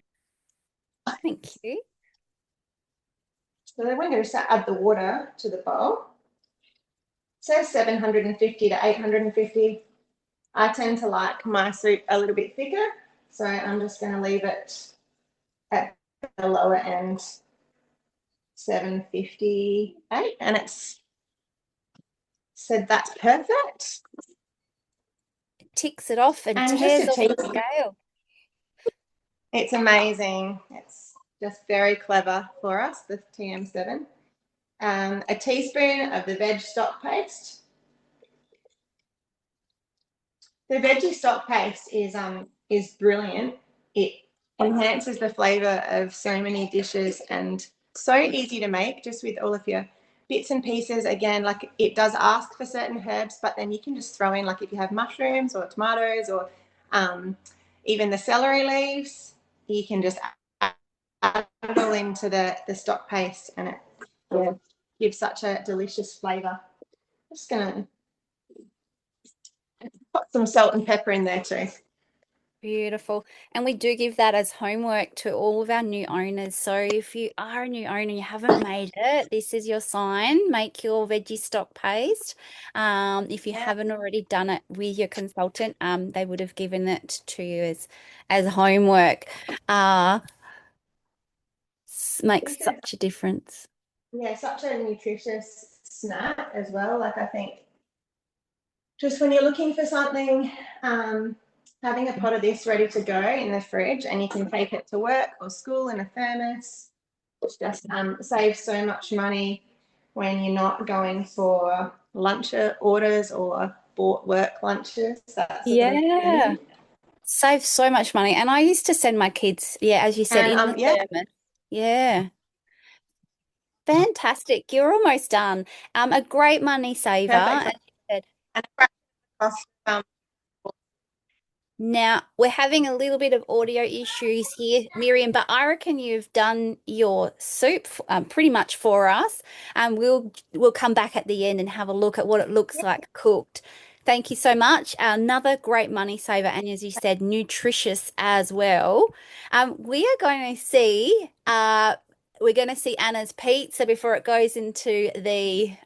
Thank you. So then we're going to add the water to the bowl. It says 750 to 850. I tend to like my soup a little bit thicker, so I'm just going to leave it at the lower end, 758, and it's said that's perfect. It ticks it off and And tears just off a the scale. It's amazing. It's just very clever for us, the TM7. A teaspoon of the veg stock paste. The veggie stock paste is brilliant. It enhances the flavour of so many dishes and so easy to make, just with all of your bits and pieces. Again, like it does ask for certain herbs, but then you can just throw in, like if you have mushrooms or tomatoes or even the celery leaves, you can just add it all into the stock paste, and it gives such a delicious flavour. I'm just going to put some salt and pepper in there too. Beautiful. And we do give that as homework to all of our new owners. So if you are a new owner and you haven't made it, this is your sign. Make your veggie stock paste. If you haven't already done it with your consultant, they would have given it to you as homework. Makes such a difference. Yeah, such a nutritious snack as well. Like I think just when you're looking for something, having a pot of this ready to go in the fridge, and you can take it to work or school in a thermos, which just saves so much money when you're not going for lunch orders or bought work lunches. That's a big Yeah. thing. Saves so much money. And I used to send my kids, as you said, in the thermos. Yeah. Fantastic. You're almost done. A great money saver, Perfect. as you said. And a fraction of the cost, Now, we're having a little bit of audio issues here, Miriam, but I reckon you've done your soup pretty much for us. And we'll come back at the end and have a look at what it looks like cooked. Thank you so much. Another great money saver, and as you said, nutritious as well. We are going to see we're going to see Anna's pizza before it goes into the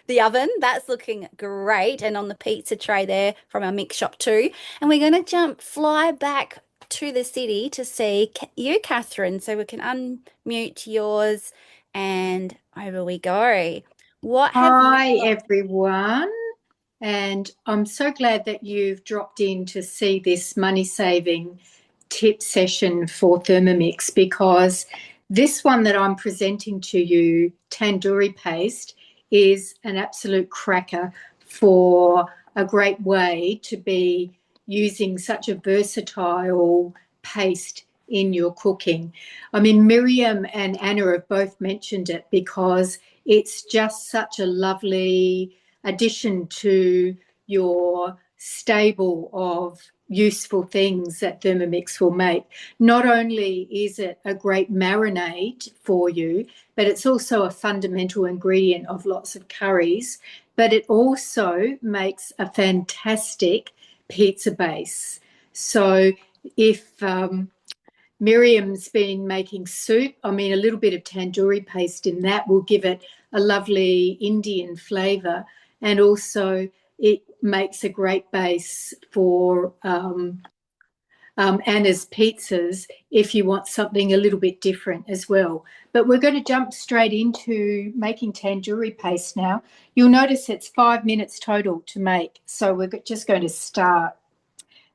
the oven. That's looking great, and on the pizza tray there from our mix shop too. And we're going to fly back to the city to see you, Kathryn, so we can unmute yours, and over we go. What have you Hi, got? everyone. And I'm so glad that you've dropped in to see this money saving tip session for Thermomix, because this one that I'm presenting to you, tandoori paste, is an absolute cracker for a great way to be using such a versatile paste in your cooking. I mean, Miriam and Anna have both mentioned it because it's just such a lovely addition to your stable of useful things that Thermomix will make. Not only is it a great marinade for you, but it's also a fundamental ingredient of lots of curries, but it also makes a fantastic pizza base. So if Miriam's been making soup, I mean, a little bit of tandoori paste in that will give it a lovely Indian flavour, and also it makes a great base for Anna's pizzas if you want something a little bit different as well. But we're going to jump straight into making tandoori paste now. You'll notice it's 5 minutes total to make, so we're just going to start.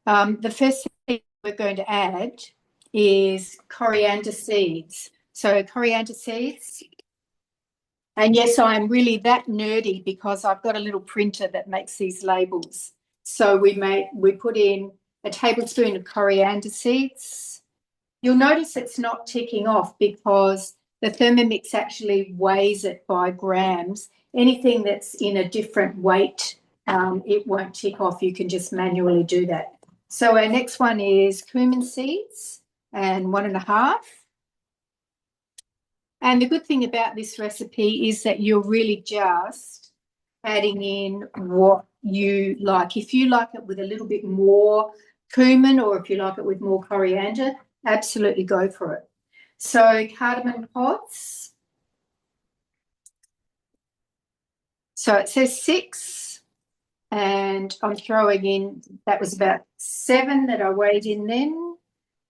The first thing we're going to add is coriander seeds. So coriander seeds. And yes, I'm really that nerdy because I've got a little printer that makes these labels. So we put in a tablespoon of coriander seeds. You'll notice it's not ticking off because the Thermomix actually weighs it by grams. Anything that's in a different weight, it won't tick off. You can just manually do that. So our next one is cumin seeds, and 1.5. And the good thing about this recipe is that you're really just adding in what you like. If you like it with a little bit more cumin, or if you like it with more coriander, absolutely go for it. So cardamom pods. So it says 6, and I'm throwing in, that was about 7 that I weighed in then.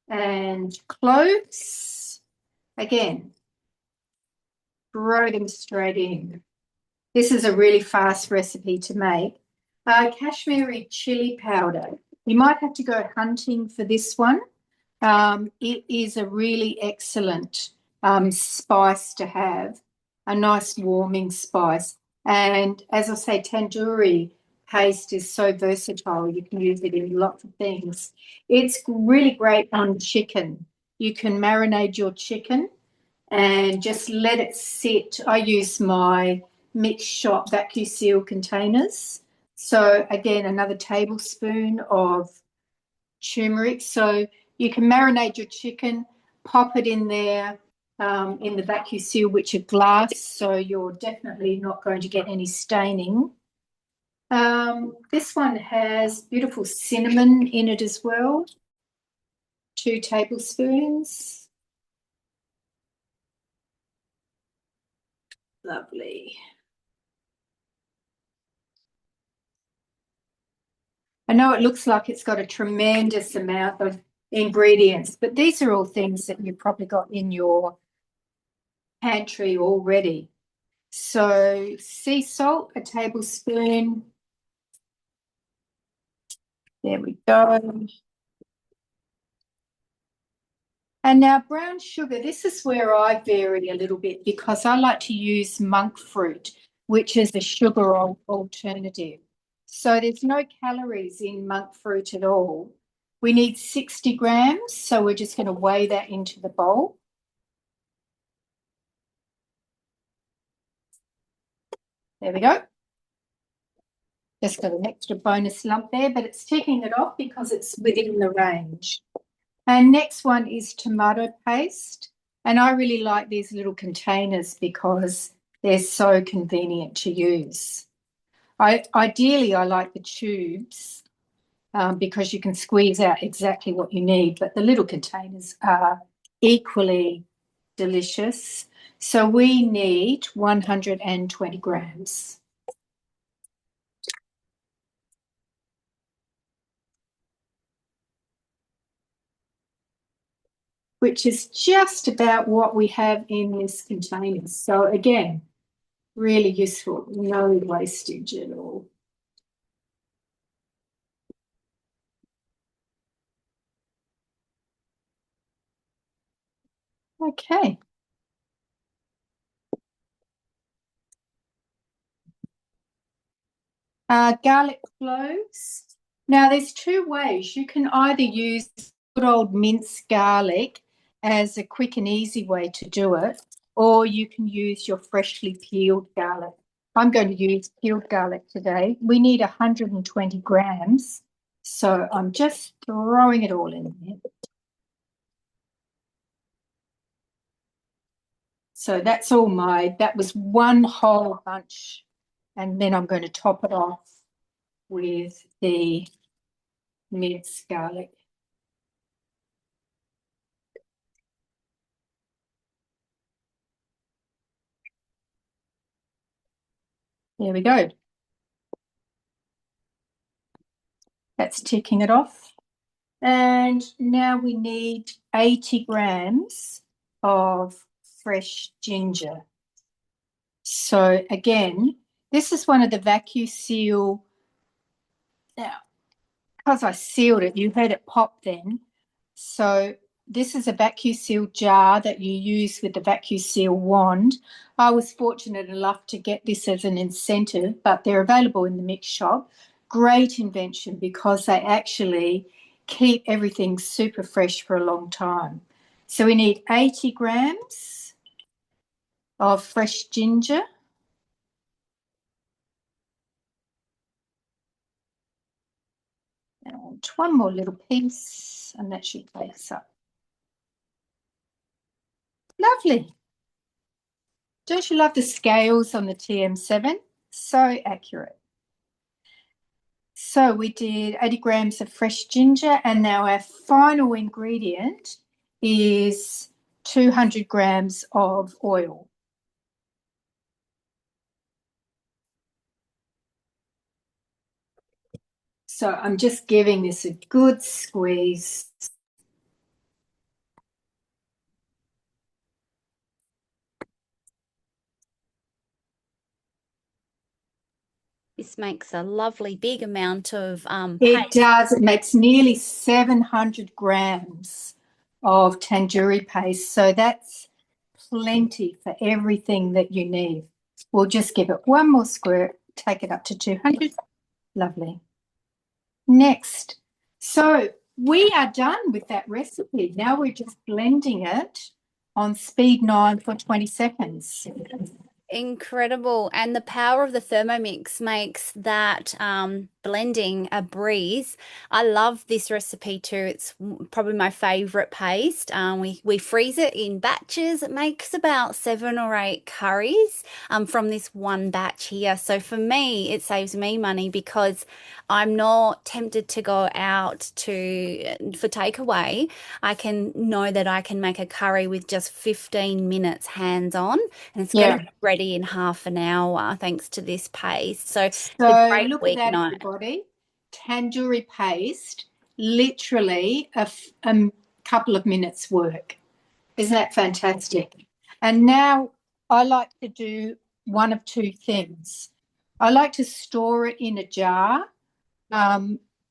And cloves, again, throw them straight in. This is a really fast recipe to make. Kashmiri chili powder. You might have to go hunting for this one. It is a really excellent spice to have, a nice warming spice. And as I say, tandoori paste is so versatile. You can use it in lots of things. It's really great on chicken. You can marinate your chicken and just let it sit. I use my mix shop vacuum seal containers. So again, another tablespoon of turmeric. So you can marinate your chicken, pop it in there in the vacuum seal, which are glass, so you're definitely not going to get any staining. This one has beautiful cinnamon in it as well, 2 tablespoons. Lovely. I know it looks like it's got a tremendous amount of ingredients, but these are all things that you've probably got in your pantry already. So sea salt, a tablespoon. There we go. And now brown sugar, this is where I vary a little bit because I like to use monk fruit, which is a sugar alternative. So there's no calories in monk fruit at all. We need 60 grams, so we're just going to weigh that into the bowl. There we go. Just got an extra bonus lump there, but it's ticking it off because it's within the range. And next one is tomato paste. And I really like these little containers because they're so convenient to use. Ideally, I like the tubes because you can squeeze out exactly what you need, but the little containers are equally delicious. So we need 120 grams. Which is just about what we have in this container. So again, really useful, no wastage at all. Okay. Garlic cloves. Now, there's two ways. You can either use good old minced garlic as a quick and easy way to do it, or you can use your freshly peeled garlic. I'm going to use peeled garlic today. We need 120 grams, so I'm just throwing it all in there. So that's all that was one whole bunch, and then I'm going to top it off with the minced garlic. There we go. That's ticking it off. And now we need 80 grams of fresh ginger. So again, this is one of the vacuum seal. Now, because I sealed it, you heard it pop then. So this is a vacuum seal jar that you use with the vacuum seal wand. I was fortunate enough to get this as an incentive, but they're available in the mix shop. Great invention because they actually keep everything super fresh for a long time. So we need 80 grams of fresh ginger. And one more little piece, and that should place up. Lovely. Don't you love the scales on the TM7? So accurate. So we did 80 grams of fresh ginger, and now our final ingredient is 200 grams of oil. So I'm just giving this a good squeeze. This makes a lovely big amount of It does. It makes nearly 700 grams of tandoori paste. So that's plenty for everything that you need. We'll just give it one more squirt, take it up to 200. Lovely. Next. So we are done with that recipe. Now we're just blending it on speed 9 for 20 seconds. Incredible. And the power of the Thermomix makes that blending a breeze. I love this recipe too. It's probably my favorite paste. We freeze it in batches. It makes about 7 or 8 curries from this one batch here. So for me, it saves me money because I'm not tempted to go out for takeaway. I can know that I can make a curry with just 15 minutes hands-on, and it's going to be ready in half an hour thanks to this paste. So great look at that, everybody. Tandoori paste, literally a couple of minutes work. Isn't that fantastic? And now I like to do one of two things. I like to store it in a jar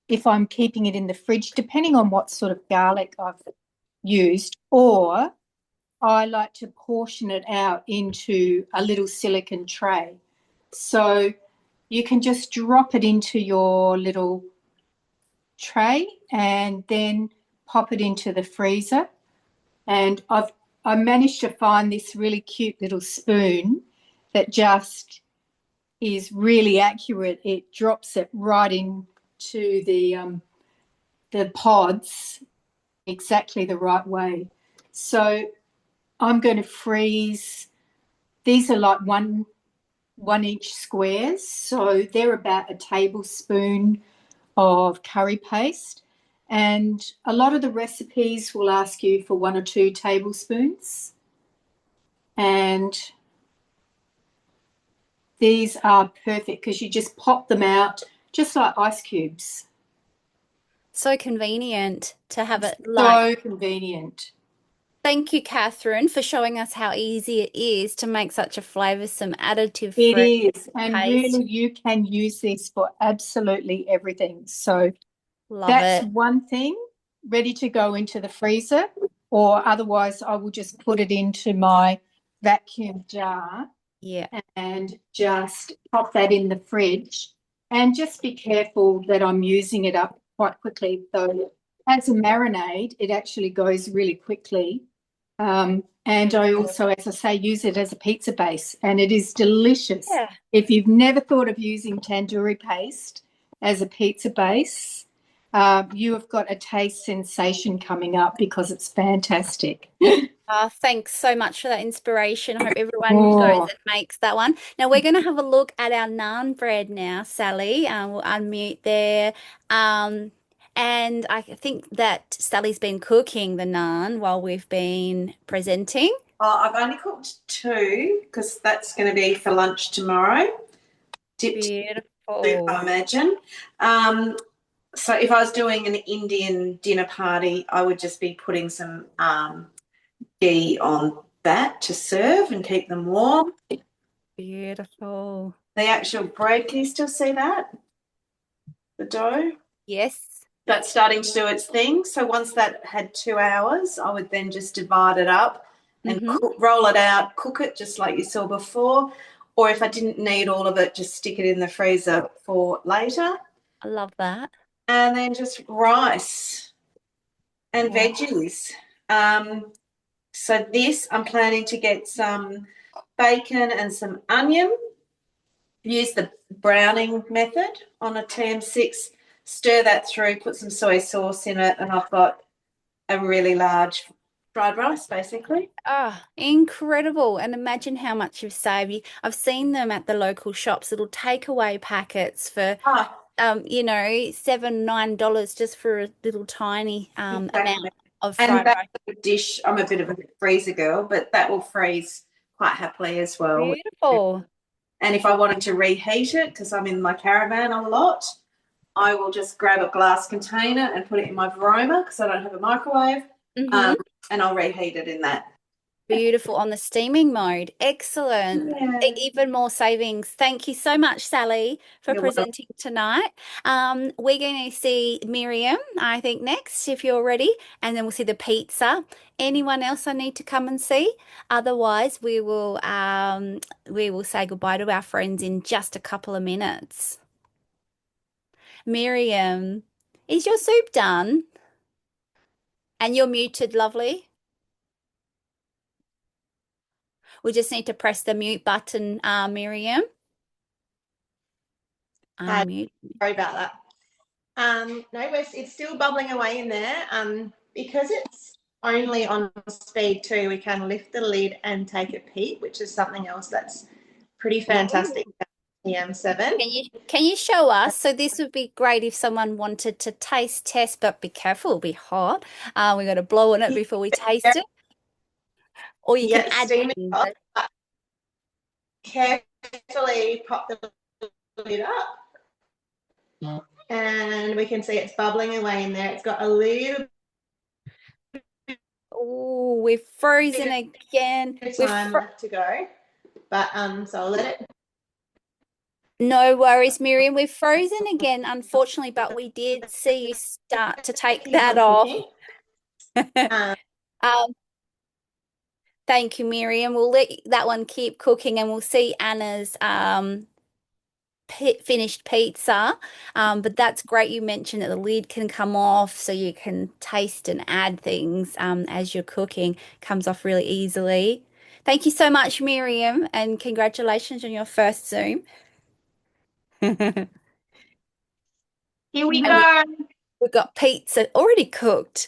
if I'm keeping it in the fridge, depending on what sort of garlic I've used, or I like to portion it out into a little silicone tray. So you can just drop it into your little tray and then pop it into the freezer. And I managed to find this really cute little spoon that just is really accurate. It drops it right into the pods exactly the right way. So I'm going to freeze. These are like 1 1 inch squares. So they're about a tablespoon of curry paste. And a lot of the recipes will ask you for 1 or 2 tablespoons. And these are perfect because you just pop them out just like ice cubes. So convenient to have it So convenient. Thank you, Kathryn, for showing us how easy it is to make such a flavoursome It additive-free is. And paste. really, you can use this for absolutely everything. So Love that's it. one thing ready to go into the freezer, or otherwise I will just put it into my vacuum jar Yeah. and just pop that in the fridge. And just be careful that I'm using it up quite quickly. So as a marinade, it actually goes really quickly. And I also, as I say, use it as a pizza base, and it is delicious. Yeah. If you've never thought of using tandoori paste as a pizza base, you have got a taste sensation coming up because it's fantastic. Thanks so much for that inspiration. I hope everyone goes and makes that one. Now we're going to have a look at our naan bread now, Sally. We'll unmute there. And I think that Sally's been cooking the naan while we've been presenting. I've only cooked 2 because that's going to be for lunch tomorrow. Beautiful. I imagine. So if I was doing an Indian dinner party, I would just be putting some ghee on that to serve and keep them warm. Beautiful. The actual bread, can you still see that? The dough? Yes. That's starting to do its thing. So once that had 2 hours, I would then just divide it up and roll it out, cook it just like you saw before. Or if I didn't need all of it, just stick it in the freezer for later. I love that. And then just rice and veggies. So this, I'm planning to get some bacon and some onion. Use the browning method on a TM6. Stir that through, put some soy sauce in it, and I've got a really large fried rice, basically. Incredible. And imagine how much you've saved. I've seen them at the local shops, little takeaway packets for $7-9 just for a little tiny amount of fried rice. Dish, I'm a bit of a freezer girl, but that will freeze quite happily as well. Beautiful. And if I wanted to reheat it, because I'm in my caravan a lot, I will just grab a glass container and put it in my varoma because I don't have a microwave, and I'll reheat it in that. Beautiful on the steaming mode. Excellent. Yeah. Even more savings. Thank you so much, Sally, for presenting tonight. We're going to see Miriam, I think, next, if you're ready, and then we'll see the pizza. Anyone else I need to come and see? Otherwise, we will say goodbye to our friends in just a couple of minutes. Miriam, is your soup done? And you're muted, lovely. We just need to press the mute button, Miriam. Unmute. Sorry about that. No, it's still bubbling away in there. Because it's only on speed 2, we can lift the lid and take a peek, which is something else that's pretty fantastic. TM7. Can you show us? So this would be great if someone wanted to taste test, but be careful, it'll be hot. We got to blow on it before we taste it. Or you can add steam it up, carefully pop the lid up. And we can see it's bubbling away in there. It's got a little. Oh, we've frozen again. Time left to go, but so I'll let it. No worries, Miriam. We've frozen again, unfortunately, but we did see you start to take that off. Thank you, Miriam. We'll let that one keep cooking, and we'll see Anna's finished pizza. But that's great you mentioned that the lid can come off so you can taste and add things as you're cooking. Comes off really easily. Thank you so much, Miriam, and congratulations on your first Zoom. Here we go. We've got pizza already cooked.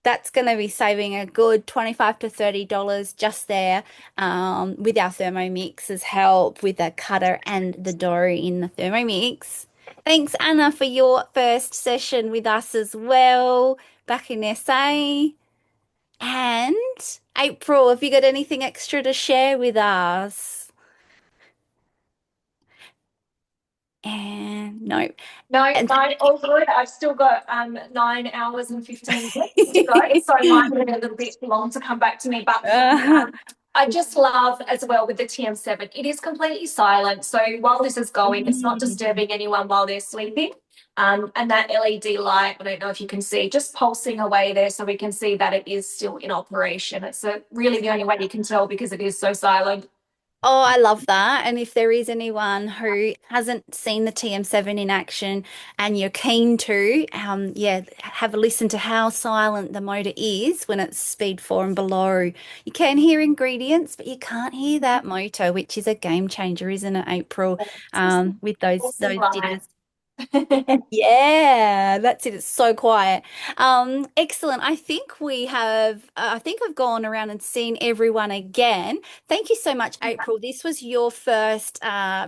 that's going to be saving a good 25 to $30 just there with our Thermomix's help with the cutter and the dough in the Thermomix. Thanks, Anna, for your first session with us as well back in SA. And April, have you got anything extra to share with us? And no. No, all good. I've still got 9 hours and 15 minutes to go, so it might be a little bit long to come back to me. But I just love as well with the TM7, it is completely silent. So while this is going, it's not disturbing anyone while they're sleeping. And that LED light, I don't know if you can see, just pulsing away there so we can see that it is still in operation. It's really the only way you can tell because it is so silent. Oh, I love that. And if there is anyone who hasn't seen the TM7 in action and you're keen to, yeah, have a listen to how silent the motor is when it's speed 4 and below. You can hear ingredients, but you can't hear that motor, which is a game changer, isn't it, April? With those dinners. Yeah, that's it. It's so quiet. Excellent. I think I've gone around and seen everyone again. Thank you so much, April. This was your first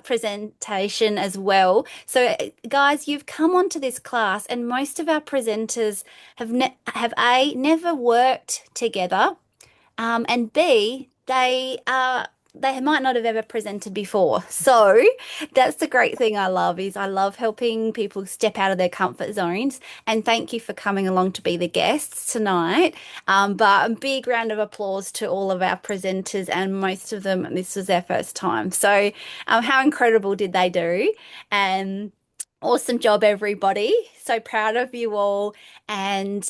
presentation as well. So, guys, you've come onto this class, and most of our presenters have A, never worked together, and B, they might not have ever presented before. So that's the great thing I love helping people step out of their comfort zones. And thank you for coming along to be the guests tonight. But a big round of applause to all of our presenters, and most of them, this was their first time. So how incredible did they do? And awesome job, everybody. So proud of you all. And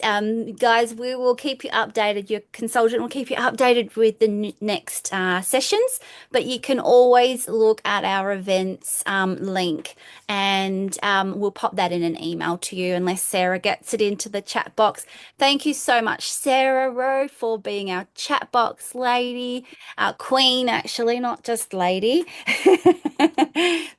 guys, we will keep you updated. Your consultant will keep you updated with the next sessions, but you can always look at our events link, and we'll pop that in an email to you unless Sarah gets it into the chat box. Thank you so much, Sarah Rowe, for being our chat box lady, our queen, actually, not just lady.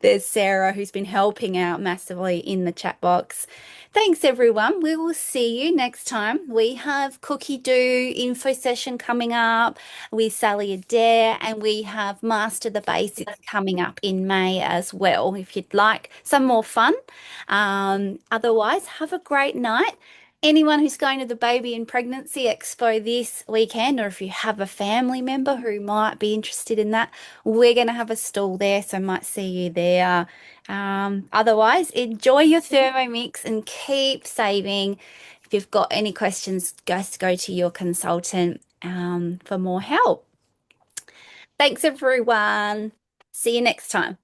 There's Sarah, who's been helping out massively in the chat box. Thanks, everyone. We will see you next time. We have Cookie Do info session coming up with Sally Adair, and we have Master the Basics coming up in May as well, if you'd like some more fun. Otherwise, have a great night. Anyone who's going to the Baby and Pregnancy Expo this weekend, or if you have a family member who might be interested in that, we're going to have a stall there, so might see you there. Otherwise, enjoy your Thermomix and keep saving. If you've got any questions, just go to your consultant for more help. Thanks, everyone. See you next time.